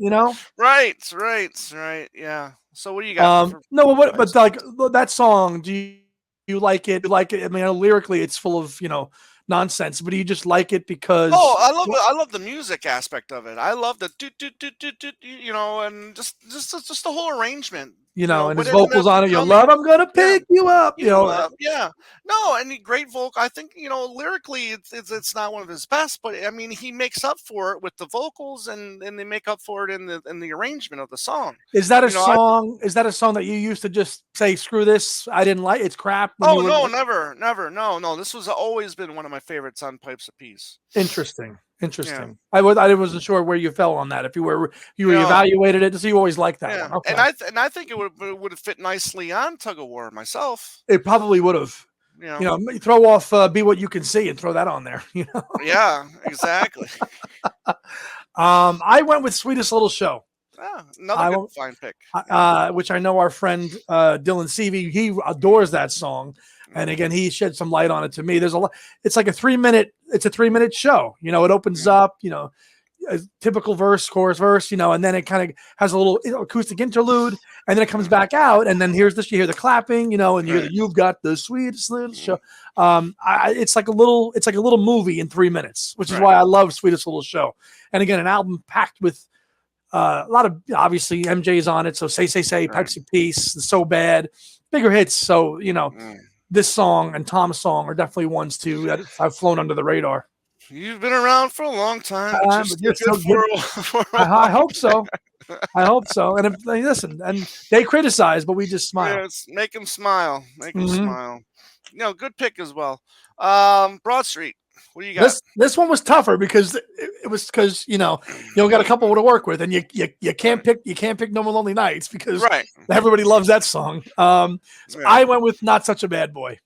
right, right. Yeah. So what do you got for No, but advice? like that song, do you like it? Like it? I mean, lyrically, it's full of nonsense, but do you just like it Oh, because I love the music aspect of it. I love the do, and just the whole arrangement. and When his it and vocals the on it? Your drumming. love, I'm gonna Yeah. pick you up. Yeah. No, and great vocal. I think lyrically, it's not one of his best, but I mean, he makes up for it with the vocals, and they make up for it in the arrangement of the song. Is that a I song? Is that a song that you used to just say, "Screw this, I didn't like it's crap" when you Oh were no, never, never, no. This was always been one of my favorites on Pipes of Peace. interesting? Yeah, Interesting. I wasn't sure where you fell on that. If you no, evaluated it, so you always liked that yeah, one. Okay, and I think it would have fit nicely on Tug of War myself. it probably would have. You know, Throw off "Be What You Can See" and throw that on there. yeah, exactly. I went with "Sweetest Little Show." Yeah, another I good won't, fine pick. Yeah. which I know our friend Dylan Seavey, he adores that song. And again, he shed some light on it to me. There's a lot. It's like a 3-minute show. It opens up. A typical verse, chorus, verse. And then it kind of has a little acoustic interlude, and then it comes back out, and then you hear the clapping. And you hear Right. "You've Got the Sweetest Little Show." It's like a little movie in 3 minutes, which is Right. why I love "Sweetest Little Show." And again, an album packed with a lot of, obviously, MJ's on it. So say, Right. Pipes of Peace, So Bad, bigger hits. So, Mm. this song and Tom's song are definitely ones too that have flown under the radar. You've been around for a long time, but you're But still you're good so good. for a I while. hope so. I hope so. And listen, and they criticize, but we just smile. Yes, make him smile. Make him hmm smile. Good pick as well. Broad Street. What do you got? This one was tougher because it was because you got a couple to work with, and you can't pick No More Lonely Nights because Right. everybody loves that song. So Yeah. I went with Not Such a Bad Boy.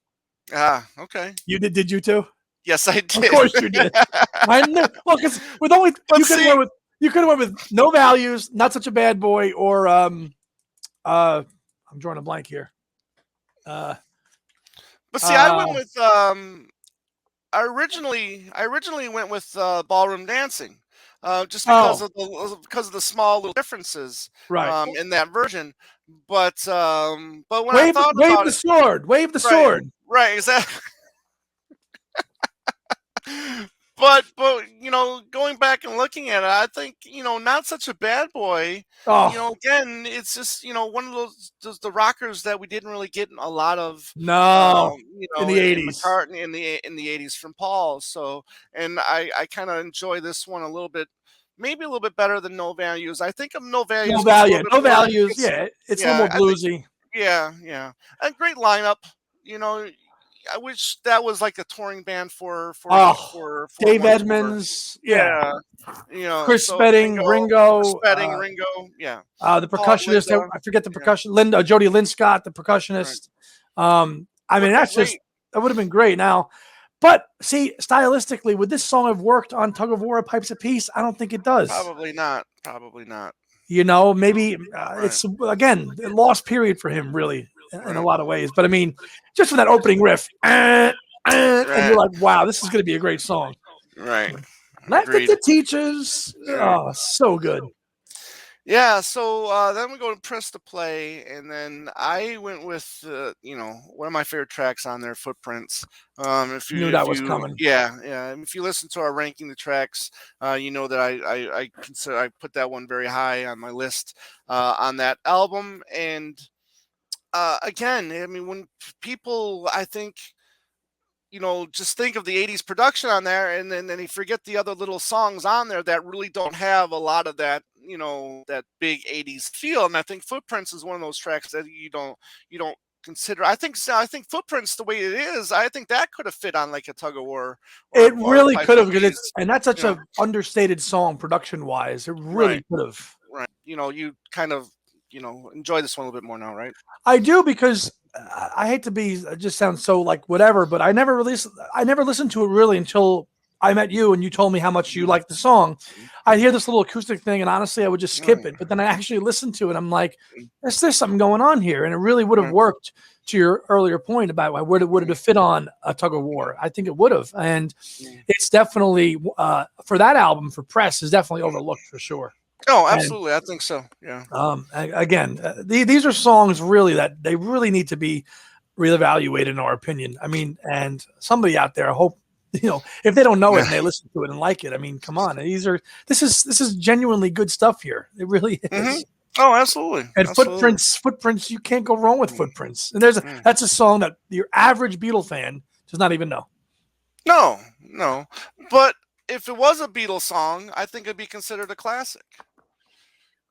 Okay. You did you too? Yes, I Of did. course you did. I knew. Well, because with only But you could have see, went with No Values, Not Such a Bad Boy, or I'm drawing a blank here. I went Uh, with I originally went with ballroom dancing, just oh, because of the small little differences right. in that version. But when I thought Wave about the it, sword. Wave the right, sword. right, exactly. But going back and looking at it, I think not such a bad boy. Oh Again, it's just one of those the rockers that we didn't really get a lot of. no, in the In '80s. McCartney in the '80s from Paul. So, and I kind of enjoy this one a little bit, maybe a little bit better than No Values. I think of No No Values gets a value. little bit No more. values. Yeah, it's a little Yeah, more I think bluesy. yeah, a great lineup. You know, I wish that was like a touring band Oh, for Dave one tour. Edmonds. Yeah, Yeah, Chris so Spedding, Ringo. Spedding, Ringo, yeah, The Paul, percussionist. Linda, I forget the yeah, percussion. Linda, Jody Lynn Scott, the right. percussionist. I Would mean, have been that great. would have been great. Now, but see, stylistically, would this song have worked on Tug of War, Pipes of Peace? I don't think it does. Probably not. Probably not. Maybe Right. it's again a lost period for him, really, in a Right. lot of ways. But I mean, just for that opening riff, and you're Right. like, wow, this is going to be a great song. Right. Left it Agreed. to teachers. Right. Oh, so good. Yeah, so then we go to press to play, and then I went with one of my favorite tracks on there, Footprints. Knew that was coming. Yeah, and if you listen to our ranking the tracks, you know that I consider I put that one very high on my list on that album, and again, I mean when people I think just think of the '80s production on there, and then you forget the other little songs on there that really don't have a lot of that, that big '80s feel. And I think Footprints is one of those tracks that you don't consider. I think Footprints, the way it is, I think that could have fit on like a Tug of War It or really Pipes could of have because Peace. that's such You know, a understated song production wise. It really right, could have. right. You kind of enjoy this one a little bit more now, right? I do because I hate to be just sound so like whatever, but I never listened to it really until I met you and you told me how much you liked the song, I'd hear this little acoustic thing, and honestly, I would just skip it. But then I actually listened to it. I'm like, there's something going on here, and it really would have worked. To your earlier point about would it have fit on a tug of war, I think it would have, and it's definitely for that album for Press is definitely overlooked for sure. Oh, And absolutely. I think so. Yeah. again, these are songs really that they really need to be reevaluated in our opinion. I mean, and somebody out there, I hope if they don't know it and they listen to it and like it. I mean, come on, this is genuinely good stuff here. It really is. Oh, absolutely. And Absolutely. footprints, you can't go wrong with footprints. And that's a song that your average Beatle fan does not even know. No, no. But if it was a Beatles song, I think it'd be considered a classic.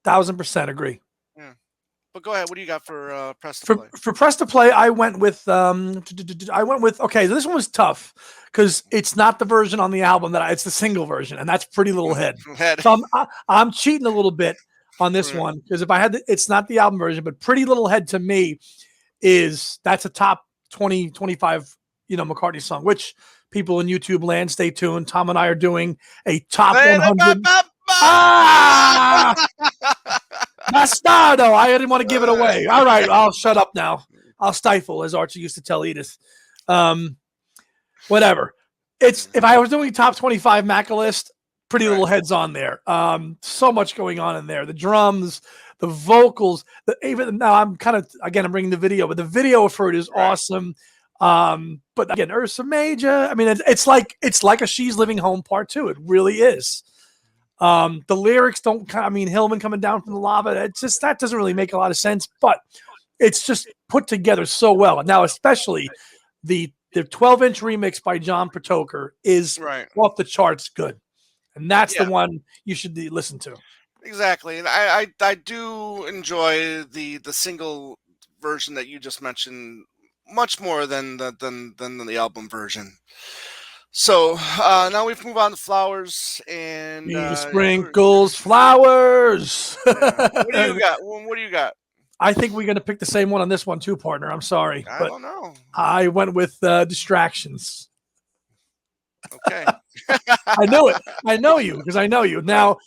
1000% agree. Yeah. But go ahead. What do you got for Press to For Play? for Press to Play, I went with okay. So this one was tough because it's not the version on the album it's the single version, and that's Pretty Little Head. So I'm cheating a little bit on this one because if I had it's not the album version, but Pretty Little Head to me that's a top 20, 25, McCartney song, which people in YouTube land, stay tuned. Tom and I are doing a top 100. Bastardo! I didn't want to give it away. All right, I'll shut up now. I'll stifle, as Archie used to tell Edith. Whatever. It's if I was doing top 25 Macca list, Pretty Little Head's on there. So much going on in there. The drums, the vocals. Even now, I'm bringing the video, but the video for it is awesome. But again, Ursa Major. I mean, it's like a She's Living Home Part 2. It really is. The lyrics Hillman coming down from the lava. It's just that doesn't really make a lot of sense, but it's just put together so well. And now, especially the 12-inch remix by John Patoker is off the charts good, and that's the one you should listen to. Exactly, and I do enjoy the single version that you just mentioned much more than the album version. So now we move on to Flowers, and he sprinkles flowers. What do you got? What do you got? I think we're going to pick the same one on this one too, partner. I'm sorry, I don't know. I went with Distractions. Okay. I know it. I know you because I know you. Now,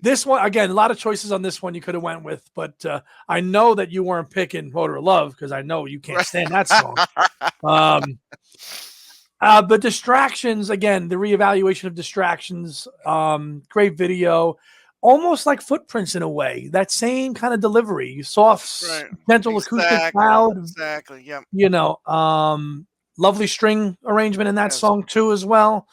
this one again, a lot of choices on this one you could have went with, but I know that you weren't picking Motor of Love because I know you can't stand that song. But Distractions, again, the reevaluation of Distractions, great video, almost like Footprints in a way. That same kind of delivery, soft, gentle acoustic cloud. Exactly. Yeah. Lovely string arrangement in that song too, as well.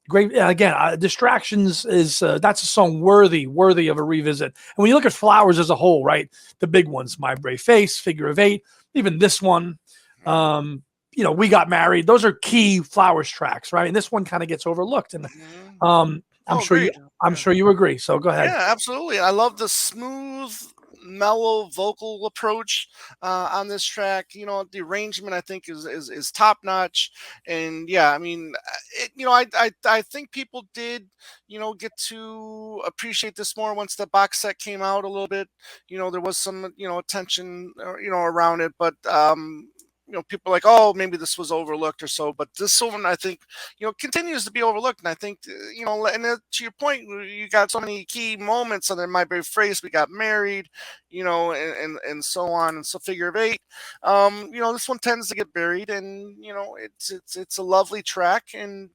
Great. Again, Distractions is that's a song worthy of a revisit. And when you look at Flowers as a whole, right, the big ones, My Brave Face, Figure of Eight, even this one. We Got Married. Those are key Flowers tracks, right? And this one kind of gets overlooked. And I'm sure you agree. So go ahead. Yeah, absolutely. I love the smooth, mellow vocal approach on this track. The arrangement I think is top notch. And yeah, I mean, I think people did get to appreciate this more once the box set came out a little bit. There was some attention around it, but people are like, oh, maybe this was overlooked or so, but this one I think continues to be overlooked. And I think and to your point, you got so many key moments on there. My Brave Face, We Got Married, and so on, and so Figure of Eight. This one tends to get buried, and it's a lovely track, and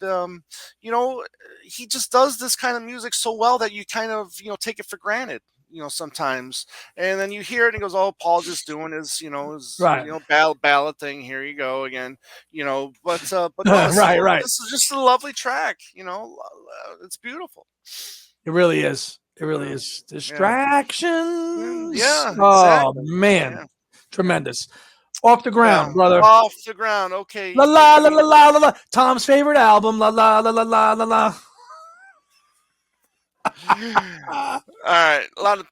he just does this kind of music so well that you kind of take it for granted sometimes, and then you hear it and he goes, oh, Paul's just doing his ballad thing, here you go again, but no, this is just a lovely track. It's beautiful. It really is. Distractions. Yeah. Oh man, tremendous. Off the Ground, brother. Off the Ground. Okay. La la la la la la la. Tom's favorite album. La la la la la la la. All right,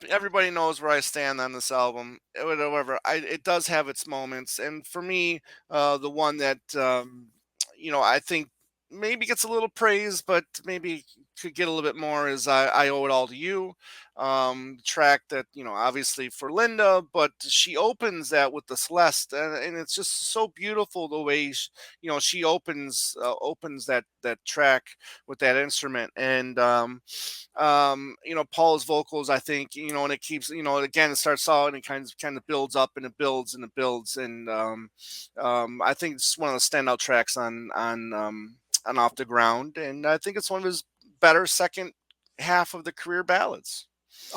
everybody knows where I stand on this album. However, it does have its moments, and for me, the one that I think maybe gets a little praise, but maybe could get a little bit more is I Owe It All to You. Track that, obviously for Linda, but she opens that with the Celeste, and it's just so beautiful the way she opens that track with that instrument. And Paul's vocals, I think, and it keeps, again, it starts out and it kind of builds up, and it builds and it builds. And I think it's one of the standout tracks on Off the Ground, and I think it's one of his better second half of the career ballads.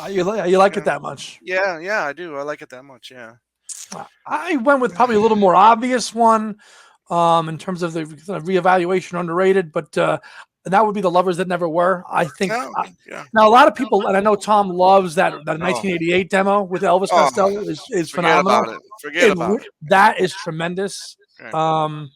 You like it Yeah, that much? yeah, I do. I like it that much. Yeah. I went with probably a little more obvious one in terms of the reevaluation underrated, but that would be The Lovers That Never Were. I think No, yeah. now a lot of people, and I know Tom loves that Oh, 1988 demo with Elvis oh, Costello is forget about phenomenal. it. Forget about it. That is tremendous. Okay.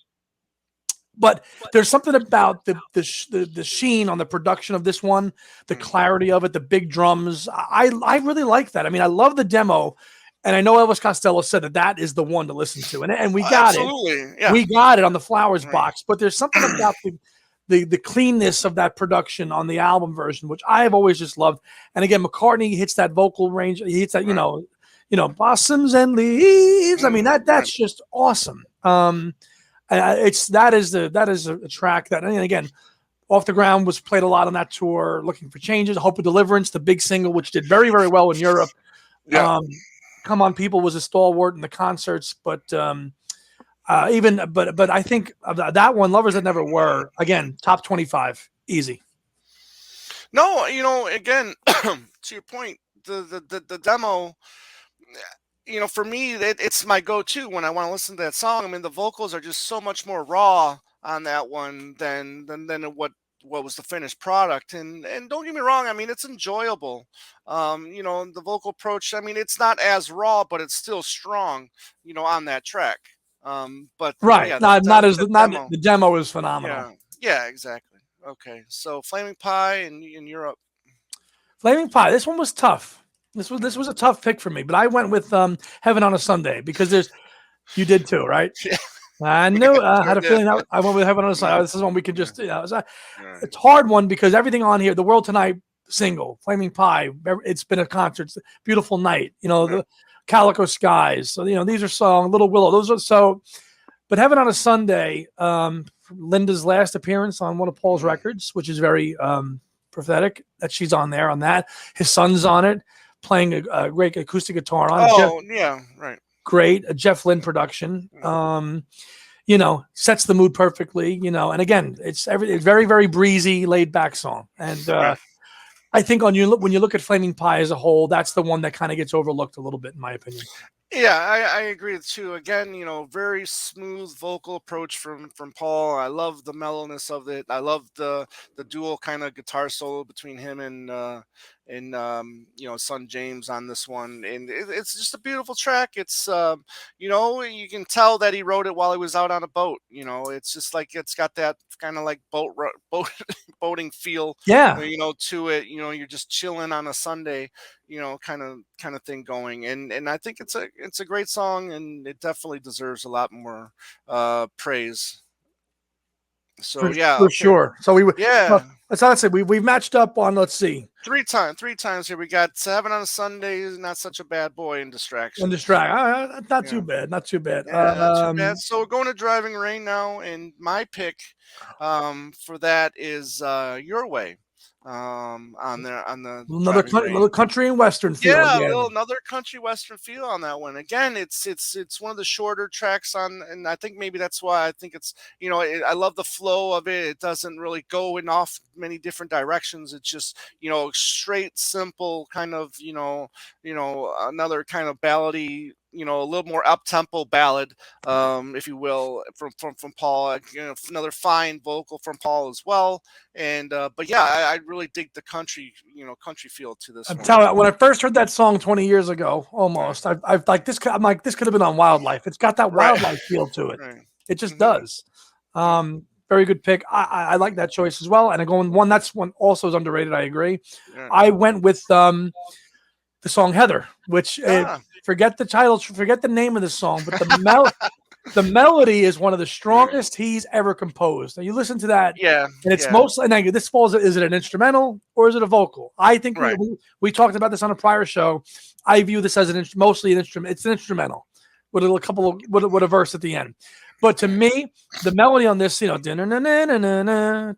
But there's something about the sheen on the production of this one, the clarity of it, the big drums. I really like that. I mean, I love the demo, and I know Elvis Costello said that is the one to listen to, and we got it. Absolutely. Yeah. We got it on the Flowers Right. box. But there's something about the cleanness of that production on the album version, which I have always just loved. And again, McCartney hits that vocal range. He hits that, blossoms and leaves. I mean, that's just awesome. That is a track that, and again, Off the Ground was played a lot on that tour. Looking for Changes, Hope of Deliverance, the big single, which did very, very well in Europe. Yeah. Come On People was a stalwart in the concerts, but I think that one, Lovers That Never Were, again, top 25, easy. No, again, to your point, the demo, for me, it's my go-to when I want to listen to that song. I mean, the vocals are just so much more raw on that one than what was the finished product. And don't get me wrong, I mean, it's enjoyable. The vocal approach, I mean, it's not as raw, but it's still strong, on that track. But Right, yeah, the demo. demo is phenomenal. Yeah, exactly. Okay, so Flaming Pie in Europe. Flaming Pie. This one was tough. This was a tough pick for me, but I went with Heaven on a Sunday because you did too, right? Yeah. I knew I had a Yeah. feeling I went with Heaven on a Sunday. This is one we could just it's a hard one because everything on here, The World Tonight single, Flaming Pie, it's been a concert, it's a Beautiful Night, the Calico Skies. So these are songs, Little Willow. Those are so. But Heaven on a Sunday, Linda's last appearance on one of Paul's records, which is very prophetic that she's on there on that. His son's on it, playing a great acoustic guitar on. Yeah, right. Great, a Jeff Lynne production. Sets the mood perfectly. And again, it's very, very breezy, laid back song. And I think when you look at Flaming Pie as a whole, that's the one that kind of gets overlooked a little bit, in my opinion. Yeah, I agree too. Again, very smooth vocal approach from Paul. I love the mellowness of it. I love the dual kind of guitar solo between him and son James on this one, and it's just a beautiful track. It's you can tell that he wrote it while he was out on a boat. It's just like it's got that kind of like boating feel. Yeah. To it. You're just chilling on a Sunday. Kind of thing going, and I think it's a great song, and it definitely deserves a lot more praise. So for okay. sure. So yeah. That's honestly we've matched up on, let's see, three times here. We got Heaven on a Sunday, Not Such a Bad Boy, and Distraction. Not too bad. Not too bad. Yeah, not too bad. So we're going to Driving Rain now, and my pick for that is Your Way. On the little country and western feel. Yeah, another country western feel on that one. Again, it's one of the shorter tracks on, and I think maybe that's why I think it's I love the flow of it. It doesn't really go in off many different directions. It's just straight, simple kind of another kind of ballady, a little more up tempo ballad, if you will, from Paul. Another fine vocal from Paul as well. And but yeah, I really dig the country feel to this. I'm telling you, when I first heard that song 20 years ago, almost, I've like this. I'm like, this could have been on Wildlife. It's got that Wildlife feel to it. Right. It just does. Very good pick. I like that choice as well. And I go one that's one also is underrated. I agree. Yeah. I went with the song Heather, which forget the title, forget the name of the song, but The melody is one of the Right. strongest he's ever composed. Now you listen to that, Yeah. and it's Yeah. mostly. And this falls. Is it an instrumental or is it a vocal? I think Right. we talked about this on a prior show. I view this as mostly an instrument. It's an instrumental with a couple of with a verse at the end. But to Right. me, the melody on this, Yeah. Beautiful.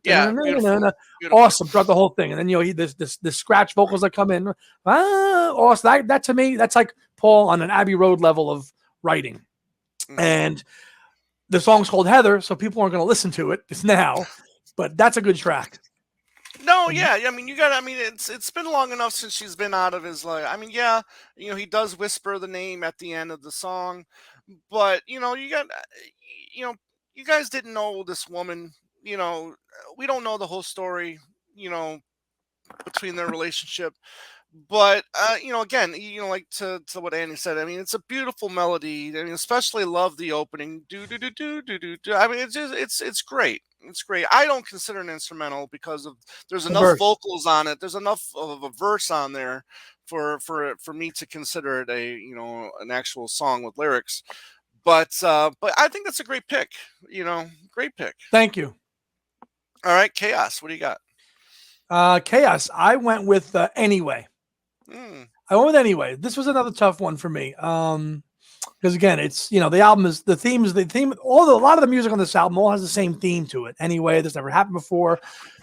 Beautiful. awesome throughout the whole thing. And then this scratch vocals that come in, awesome. That to me, that's like Paul on an Abbey Road level of writing. Mhm. And the song's called Heather, so people aren't going to listen to it. It's now, but that's a good track. No, yeah, I mean, you got. I mean, it's been long enough since she's been out of his life. I mean, yeah, he does whisper the name at the end of the song, but you got, you know, you guys didn't know this woman. We don't know the whole story. You know, between their relationship. But again, like to what Annie said. I mean, it's a beautiful melody. I mean, especially love the opening. Do do do do do do do. I mean, it's great. It's great. I don't consider an instrumental because of there's The enough verse. vocals on it. There's enough of a verse on there for me to consider it a an actual song with lyrics. But I think that's a great pick. Great pick. Thank you. All right, Chaos. What do you got? Chaos. I went with Anyway. Mm, I went with Anyway. This was another tough one for me. Because again, it's the album is the theme. A lot of the music on this album all has the same theme to it. Anyway, this never happened before.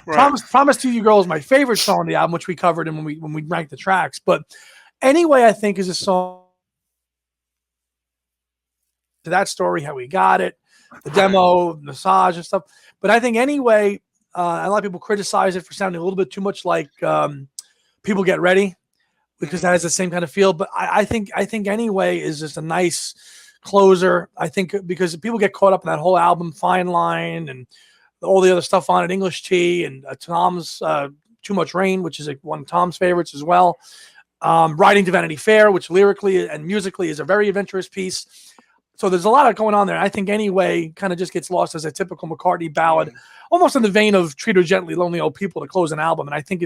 right. Promise to You Girl is my favorite song on the album, which we covered and when we ranked the tracks. But Anyway, I think is a song to that story, how we got it, the Right. demo, massage and stuff. But I think Anyway, a lot of people criticize it for sounding a little bit too much like People Get Ready, because Mhm. that has the same kind of feel. But I think Anyway is just a nice closer. I think because people get caught up in that whole album, Fine Line, and all the other stuff on it, English Tea, and Tom's Too Much Rain, which is one of Tom's favorites as well. Riding to Vanity Fair, which lyrically and musically is a very adventurous piece. So there's a lot of going on there. I think Anyway kind of just gets lost as a typical McCartney ballad, Mm, almost in the vein of Treat Her Gently, Lonely Old People to close an album. And I think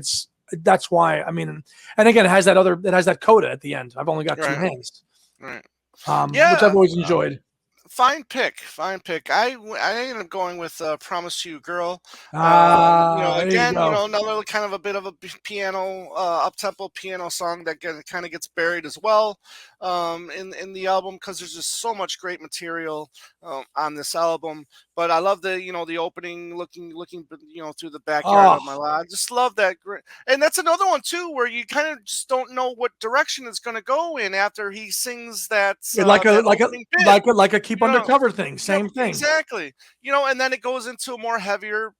that's why. I mean, and again, it has that coda at the end. I've only got two right. hands, Right. which I've Yeah. always enjoyed. Fine pick. Fine pick. I ended up going with "Promise to You, Girl." There you Again, go. another kind of a bit of a piano, up tempo piano song that kind of gets buried as well in the album because there's just so much great material on this album. But I love the opening, looking through the backyard Oh, of my life. I just love that. And that's another one too, where you kind of just don't know what direction it's going to go in after he sings like a that like a opening bit. like a Keep You know, Undercover thing. Yep, Same thing. exactly. And then it goes into a more heavier,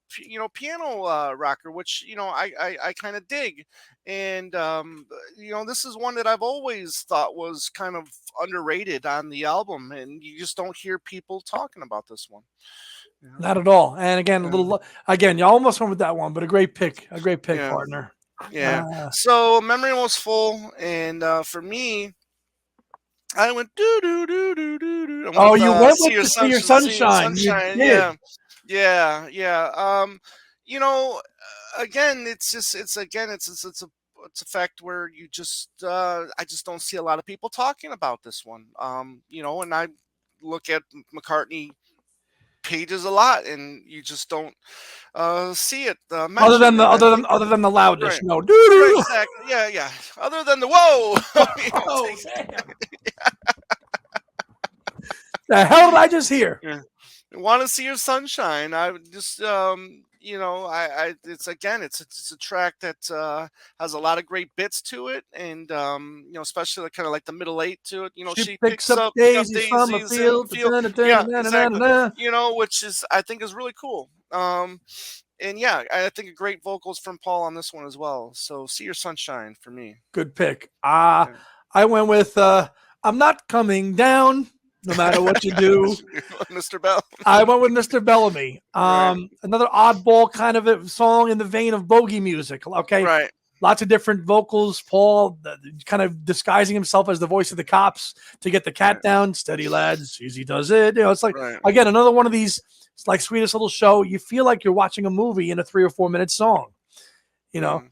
piano rocker, which I kind of dig. And this is one that I've always thought was kind of underrated on the album, and you just don't hear people talking about this one. You know? Not at all. And again, you almost went with that one, but a great pick, Yeah, partner. yeah. So memory was full, and for me, I went do do do do do do. I went Oh, with you went see with your to See Your see your Sunshine. You sunshine. did. Yeah, yeah, yeah. You know, again, it's a fact where I just don't see a lot of people talking about this one. And I look at McCartney pages a lot, and you just don't see it mentioned. And I think Other than the loudness, right, no. Doo right, doo. exactly, yeah, yeah. Other than the whoa, Oh damn! The hell did I just hear? yeah. Want to see your sunshine. I would just I it's a track that has a lot of great bits to it, and especially kind of like the middle eight to it. She She picks picks up up daisies from a daisies in the field. field. Yeah, exactly. Which is I think is really cool. And yeah, I think a great vocals from Paul on this one as well. So see your sunshine for me. Good pick. Yeah. I went with I'm Not Coming Down, no matter what you do. Mr. Bell. I went with Mr. Bellamy. Right. Another oddball kind of a song in the vein of bogey music. Okay. Right. Lots of different vocals. Paul kind of disguising himself as the voice of the cops to get the cat Right. down. Steady, lads. Easy does it. It's like, Right. again, another one of these, it's like Sweetest Little Show. You feel like you're watching a movie in a 3 or 4 minute song. You know, Mm.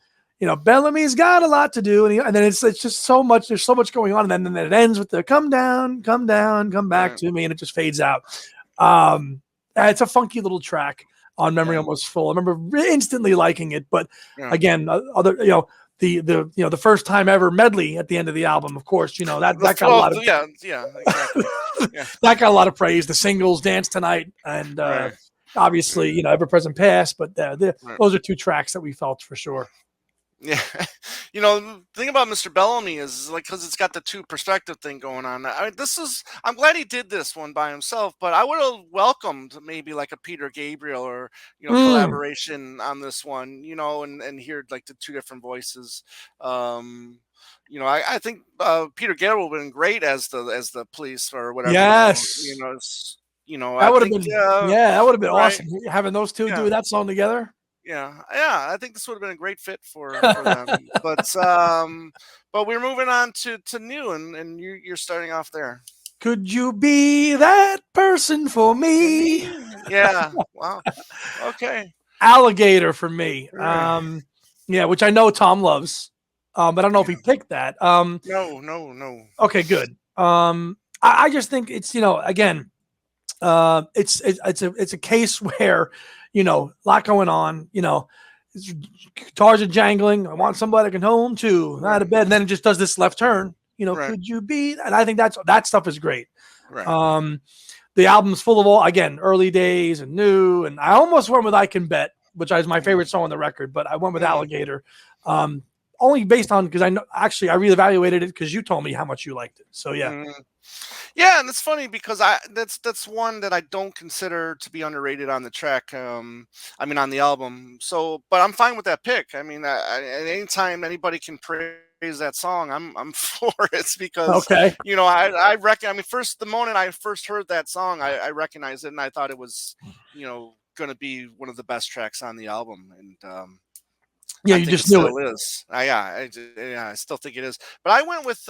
Bellamy's got a lot to do, and then it's just so much. There's so much going on, and then it ends with the come down, come back Right. to me, and it just fades out. It's a funky little track on Memory Yeah. Almost Full. I remember instantly liking it, but Yeah. again, other the first time ever medley at the end of the album, of course, that got a lot of Yeah, exactly. Yeah. that got a lot of praise. The singles, Dance Tonight, and Right. obviously, Ever Present Past, but Right. those are two tracks that we felt for sure. Yeah, the thing about Mr. Bellamy is like because it's got the two perspective thing going on. I mean, I'm glad he did this one by himself, but I would have welcomed maybe like a Peter Gabriel or Mm, collaboration on this one, and hear like the two different voices. Um, I think Peter Gabriel would have been great as the police or whatever. yes, I that would have think been that would have been right, awesome having those two yeah. do that song together. Yeah, I think this would have been a great fit for them. But we're moving on to new, and you're starting off there. Could you be that person for For me? me, yeah. Wow. Okay. Alligator for me. Right. Yeah, which I know Tom loves. But I don't know if he Yeah. picked that. No, no, no. Okay, good. I just think it's again, it's a case where a lot going on. Guitars are jangling. I want somebody I can home to out Right. of bed, and then it just does this left turn. Right. Could you be? And I think that stuff is great. Right. Um, the album's full of all again early days and new, and I almost went with I Can Bet, which is my favorite song on the record, but I went with Mm. Alligator. Only based on because I know actually I reevaluated it because you told me how much you liked it. So yeah. Mm. Yeah, and it's funny because that's one that I don't consider to be underrated on the track. I mean on the album. So, but I'm fine with that pick. I mean, at any time anybody can praise that song, I'm for it because Okay. I reckon. I mean, the moment I first heard that song, I recognized it and I thought it was going to be one of the best tracks on the album, and Yeah, I you think it just knew it. still is. I still think it is. But I went with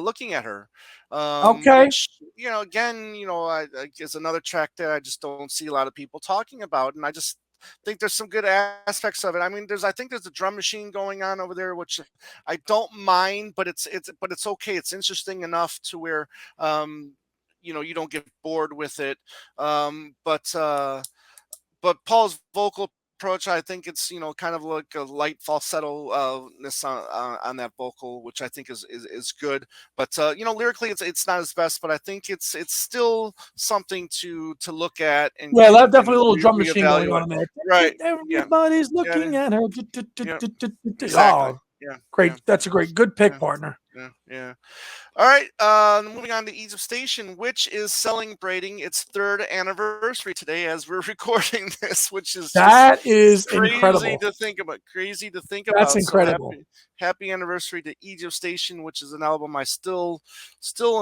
looking at her, Okay. which again, I is another track that I just don't see a lot of people talking about, and I just think there's some good aspects of it. I mean, I think there's a drum machine going on over there, which I don't mind, but it's okay. It's interesting enough to where you don't get bored with it. But Paul's vocal approach, I think it's kind of like a light falsetto ness on that vocal, which I think is good. But lyrically, it's not his best, but I think it's still something to look at and Yeah, and, definitely and a little drum machine going on reevaluate. in there. Right? Yeah. Everybody's Yeah. looking at her. Yeah. Exactly. Oh, Yeah. Yeah. great. That's a good pick, Yeah. partner. Yeah. Yeah. All right, moving on to Egypt Station, which is celebrating its third anniversary today as we're recording this, which is just That is crazy incredible. to think about. Crazy to think That's about. So incredible. happy anniversary to Egypt Station, which is an album I still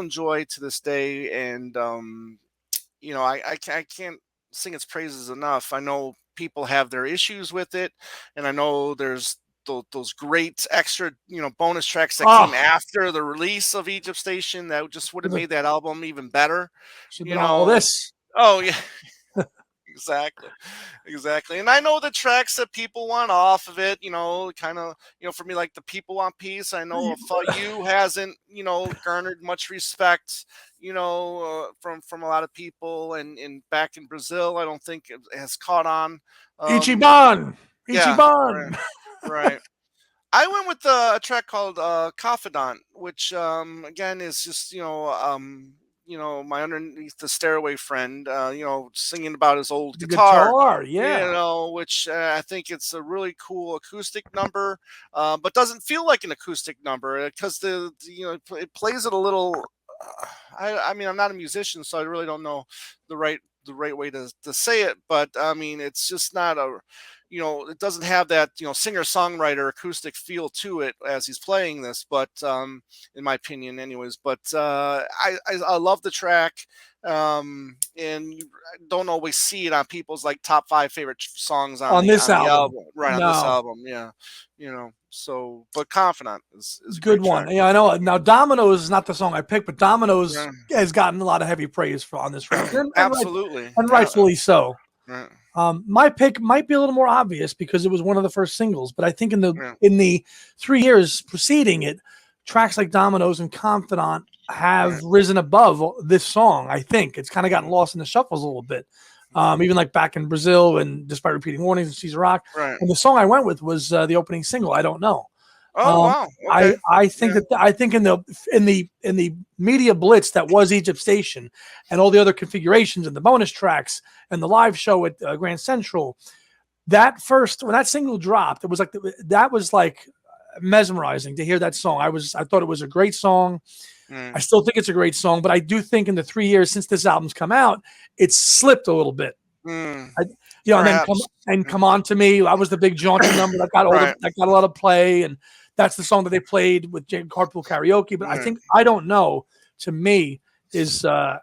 enjoy to this day, and I can't sing its praises enough. I know people have their issues with it, and I know there's those great extra bonus tracks that came Oh, after the release of Egypt Station that just would have should made that album even better. have been You on all know, this. oh yeah, exactly, exactly. And I know the tracks that people want off of it. Kind of for me like the People Want Peace. I know You hasn't garnered much respect. From a lot of people, and back in Brazil, I don't think it has caught on. Um, Ichiban. yeah, right, Ichiban. right. I went with a track called Confidant, which again is just my underneath the stairway friend, singing about his old The guitar, guitar. Yeah. which I think it's a really cool acoustic number, but doesn't feel like an acoustic number because it plays it a little. I mean, I'm not a musician, so I really don't know the right way to say it, but I mean, it's just not it doesn't have that singer songwriter acoustic feel to it as he's playing this, but in my opinion anyways. But I love the track, and you don't always see it on people's like top 5 favorite songs on On the this on the album. album, right? On this No. album, yeah. So but Confidant is a Good great one. track. Yeah, I know. Now, Dominoes is not the song I picked, but Dominoes Yeah. has gotten a lot of heavy praise on this record, and Absolutely, and yeah, rightfully so. right. My pick might be a little more obvious because it was one of the first singles, but I think Yeah. in the 3 years preceding it, tracks like Dominoes and Confidant have Right. risen above this song. I think it's kind of gotten lost in the shuffles a little bit. Even like back in Brazil and Despite Repeating Warnings and Caesar Rock. Right. And the song I went with was the opening single, I Don't Know. Oh wow. Okay. I think Yeah. that I think in the media blitz that was Egypt Station and all the other configurations and the bonus tracks and the live show at Grand Central, that first when that single dropped, it was like that was like mesmerizing to hear that song. I thought it was a great song. I Mm. still think it's a great song, but I do think in the 3 years since this album's come out, it's slipped a little bit. Mm. I, and then Perhaps. Yeah. come on to me. That was the big jaunty number Right. that got a lot of play, and that's the song that they played with Carpool Karaoke. But I Right. think I Don't Know to me is I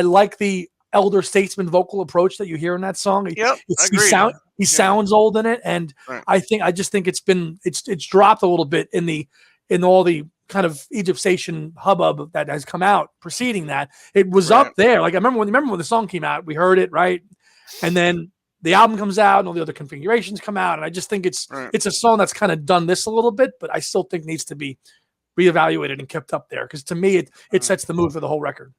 like the elder statesman vocal approach that you hear in that song. Yep. Agreed. He Yeah. sounds old in it, and Right. I just think it's dropped a little bit in all the kind of Egypt Station hubbub that has come out preceding that. It was Right. up there. Like I remember when the song came out, we heard it, right? And then the album comes out and all the other configurations come out. And I just think Right. it's a song that's kind of done this a little bit, but I still think needs to be reevaluated and kept up there. Because to me it Right. sets the mood for the whole record.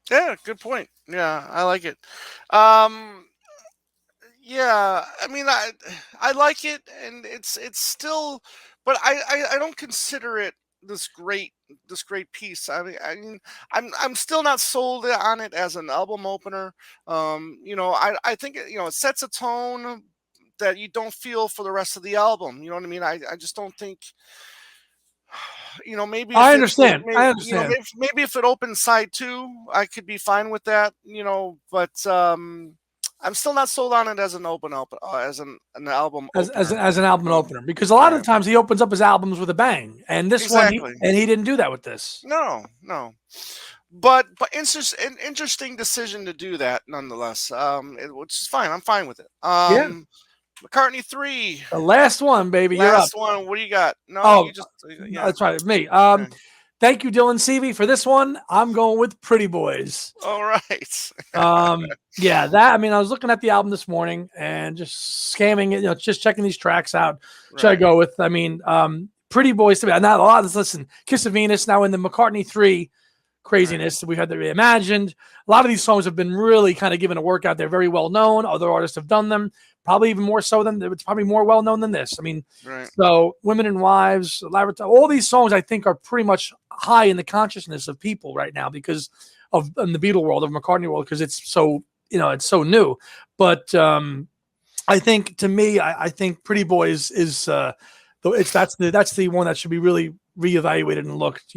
Yeah. Good point. Yeah. I like it. Um. Yeah. I mean, I like it, and it's still, but I don't consider it this great this great piece. I mean, I'm still not sold on it as an album opener. I think it sets a tone that you don't feel for the rest of the album. You know what I mean? I just don't think. Maybe if I it's understand. I maybe, understand. maybe if it opens side two, I could be fine with that. But I'm still not sold on it as an album opener. As an album Mm, opener because a lot of Right. the times he opens up his albums with a bang, and this one Exactly. he didn't do that with this. No, no. But an interesting decision to do that nonetheless. Which is fine. I'm fine with it. Yeah, McCartney 3, the last one, baby, you're up. last one. What do you got? No, Oh, you just yeah. that's right, me. Yeah. Thank you, Dylan Seavey, for this one. I'm going with Pretty Boys. All right. Yeah, that I mean, I was looking at the album this morning and just scamming it, just checking these tracks out. Should I Right. go with? I mean, Pretty Boys to me. Not a lot of this. Listen, Kiss of Venus. Now in the McCartney 3 Right. craziness, we had the reimagined. A lot of these songs have been really kind of given a workout. They're very well known. Other artists have done them. Probably even more so than it's probably more well known than this. I mean, Right. so Women and Wives, Laboratory, all these songs I think are pretty much high in the consciousness of people right now because of in the Beatle world, of McCartney world, because it's so it's so new. But I think to me, I think Pretty Boys is that's the one that should be really reevaluated and looked.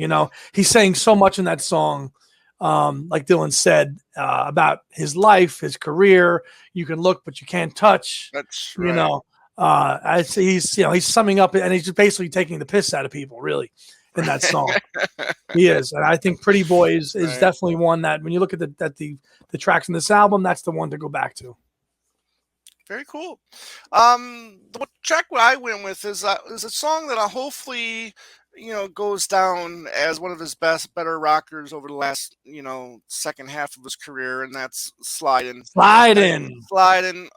He's saying so much in that song, like Dylan said, about his life, his career. You can look, but you can't touch. That's You right. know, he's summing up, and he's just basically taking the piss out of people, really, in that song. He is, and I think "Pretty Boys" is Right. definitely one that when you look at the tracks in this album, that's the one to go back to. Very cool. The track what I went with is a song that I hopefully goes down as one of his better rockers over the last second half of his career, and that's "Sliding." Slide Uh, in. Sliding.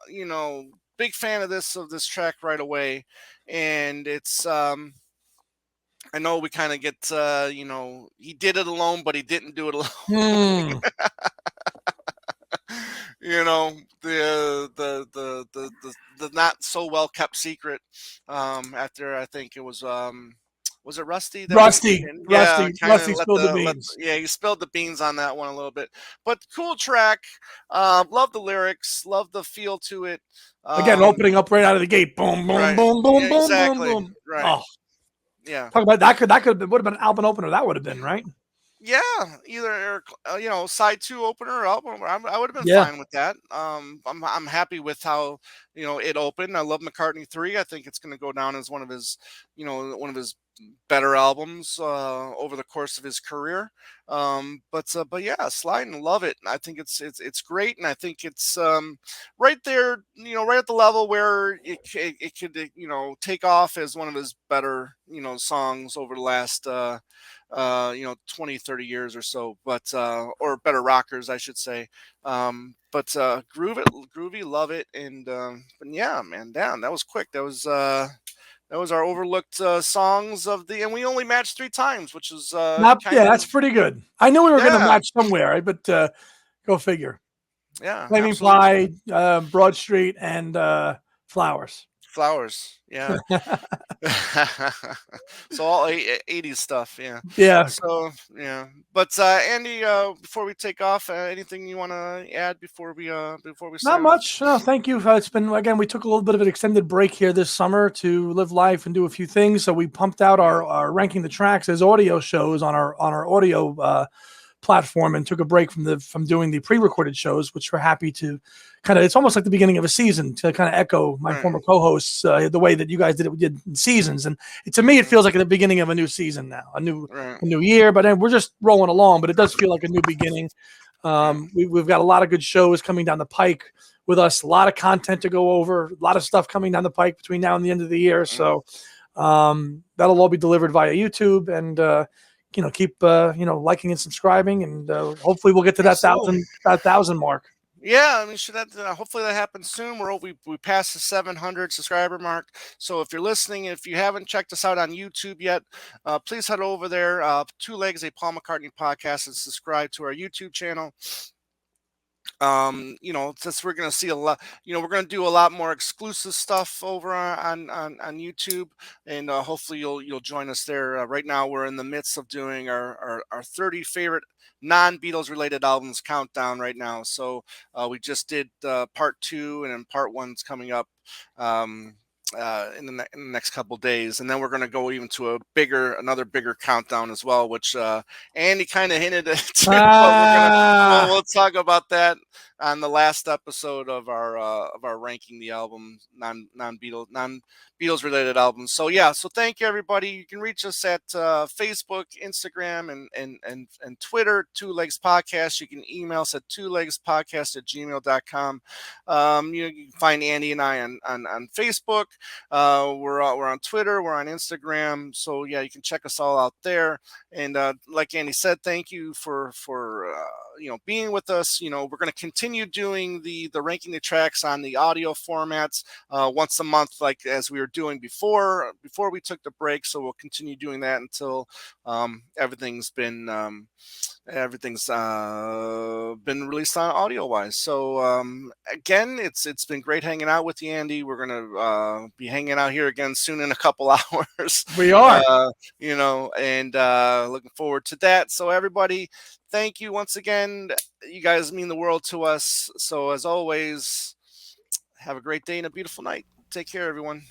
Big fan of this track right away, and it's I know we kind of get he did it alone, but he didn't do it alone. Hmm. The not so well kept secret. After I think it was it Rusty that he yeah, kind of Rusty spilled the beans. yeah, he spilled the beans on that one a little bit. But cool track. Love the lyrics, love the feel to it. Again, Um, opening up right out of the gate. Boom, boom, right. boom, boom, Yeah, boom, boom, exactly. boom. Right. Oh, Yeah. talk about that could would have been an album opener. That would have been right. Yeah, either side two opener or album. I would have been Yeah. fine with that. I'm happy with how it opened. I love McCartney 3. I think it's going to go down as one of his better albums over the course of his career. But yeah, Sliding, love it. I think it's great, and I think it's right there, right at the level where it could take off as one of his better songs over the last 20, 30 years or so, but or better rockers, I should say. But groovy, love it. And but yeah, man, damn, that was quick. That was our overlooked songs of the, and we only matched 3 times, which is Not, kind yeah, of, that's pretty good. I knew we were going to yeah, match somewhere, right? But go figure. yeah, Flaming absolutely. Pie, Broad Street, and Flowers. Flowers, yeah. So all 80s stuff, yeah. Yeah, So yeah, but Andy, before we take off, anything you want to add before we not sign off? much. No, thank you. It's been, again, we took a little bit of an extended break here this summer to live life and do a few things. So we pumped out Yeah, our ranking the tracks as audio shows on our audio platform, and took a break from doing the pre-recorded shows, which we're happy to kind of. It's almost like the beginning of a season, to kind of echo my right, former co-hosts, the way that you guys did it. We did in seasons, and to me, it mhm, feels like the beginning of a new season now, right, a new year. But then we're just rolling along. But it does feel like a new beginning. right. We've got a lot of good shows coming down the pike with us, a lot of content to go over, a lot of stuff coming down the pike between now and the end of the year. Mm. So that'll all be delivered via YouTube, and keep liking and subscribing, and hopefully we'll get to Absolutely. that thousand mark. Yeah, I mean, should that hopefully that happens soon. We passed the 700 subscriber mark. So if you're listening, if you haven't checked us out on YouTube yet, please head over there. Two Legs, a Paul McCartney podcast, and subscribe to our YouTube channel. Since we're going to see a lot, we're going to do a lot more exclusive stuff over on YouTube, and hopefully you'll join us there. Right now we're in the midst of doing our 30 favorite non-Beatles related albums countdown right now. So we just did part 2, and then part 1's coming up in the next couple days, and then we're going to go even to another bigger countdown as well, which Andy kind of hinted at too, but Ah, we'll talk about that on the last episode of our ranking the album non Beatles related albums. So yeah, so thank you everybody. You can reach us at Facebook, Instagram, and Twitter, Two Legs Podcast. You can email us at twolegspodcast@gmail.com. You can find Andy and I on Facebook. We're on Twitter, we're on Instagram. So yeah, you can check us all out there. And like Andy said, thank you for being with us. We're going to continue doing the ranking the tracks on the audio formats once a month, like as we were doing before we took the break. So we'll continue doing that until everything's been released on audio wise. So again, it's been great hanging out with you, Andy. We're gonna be hanging out here again soon in a couple hours. we are. And looking forward to that. So everybody, thank you once again. You guys mean the world to us. So as always, have a great day and a beautiful night. Take care, everyone.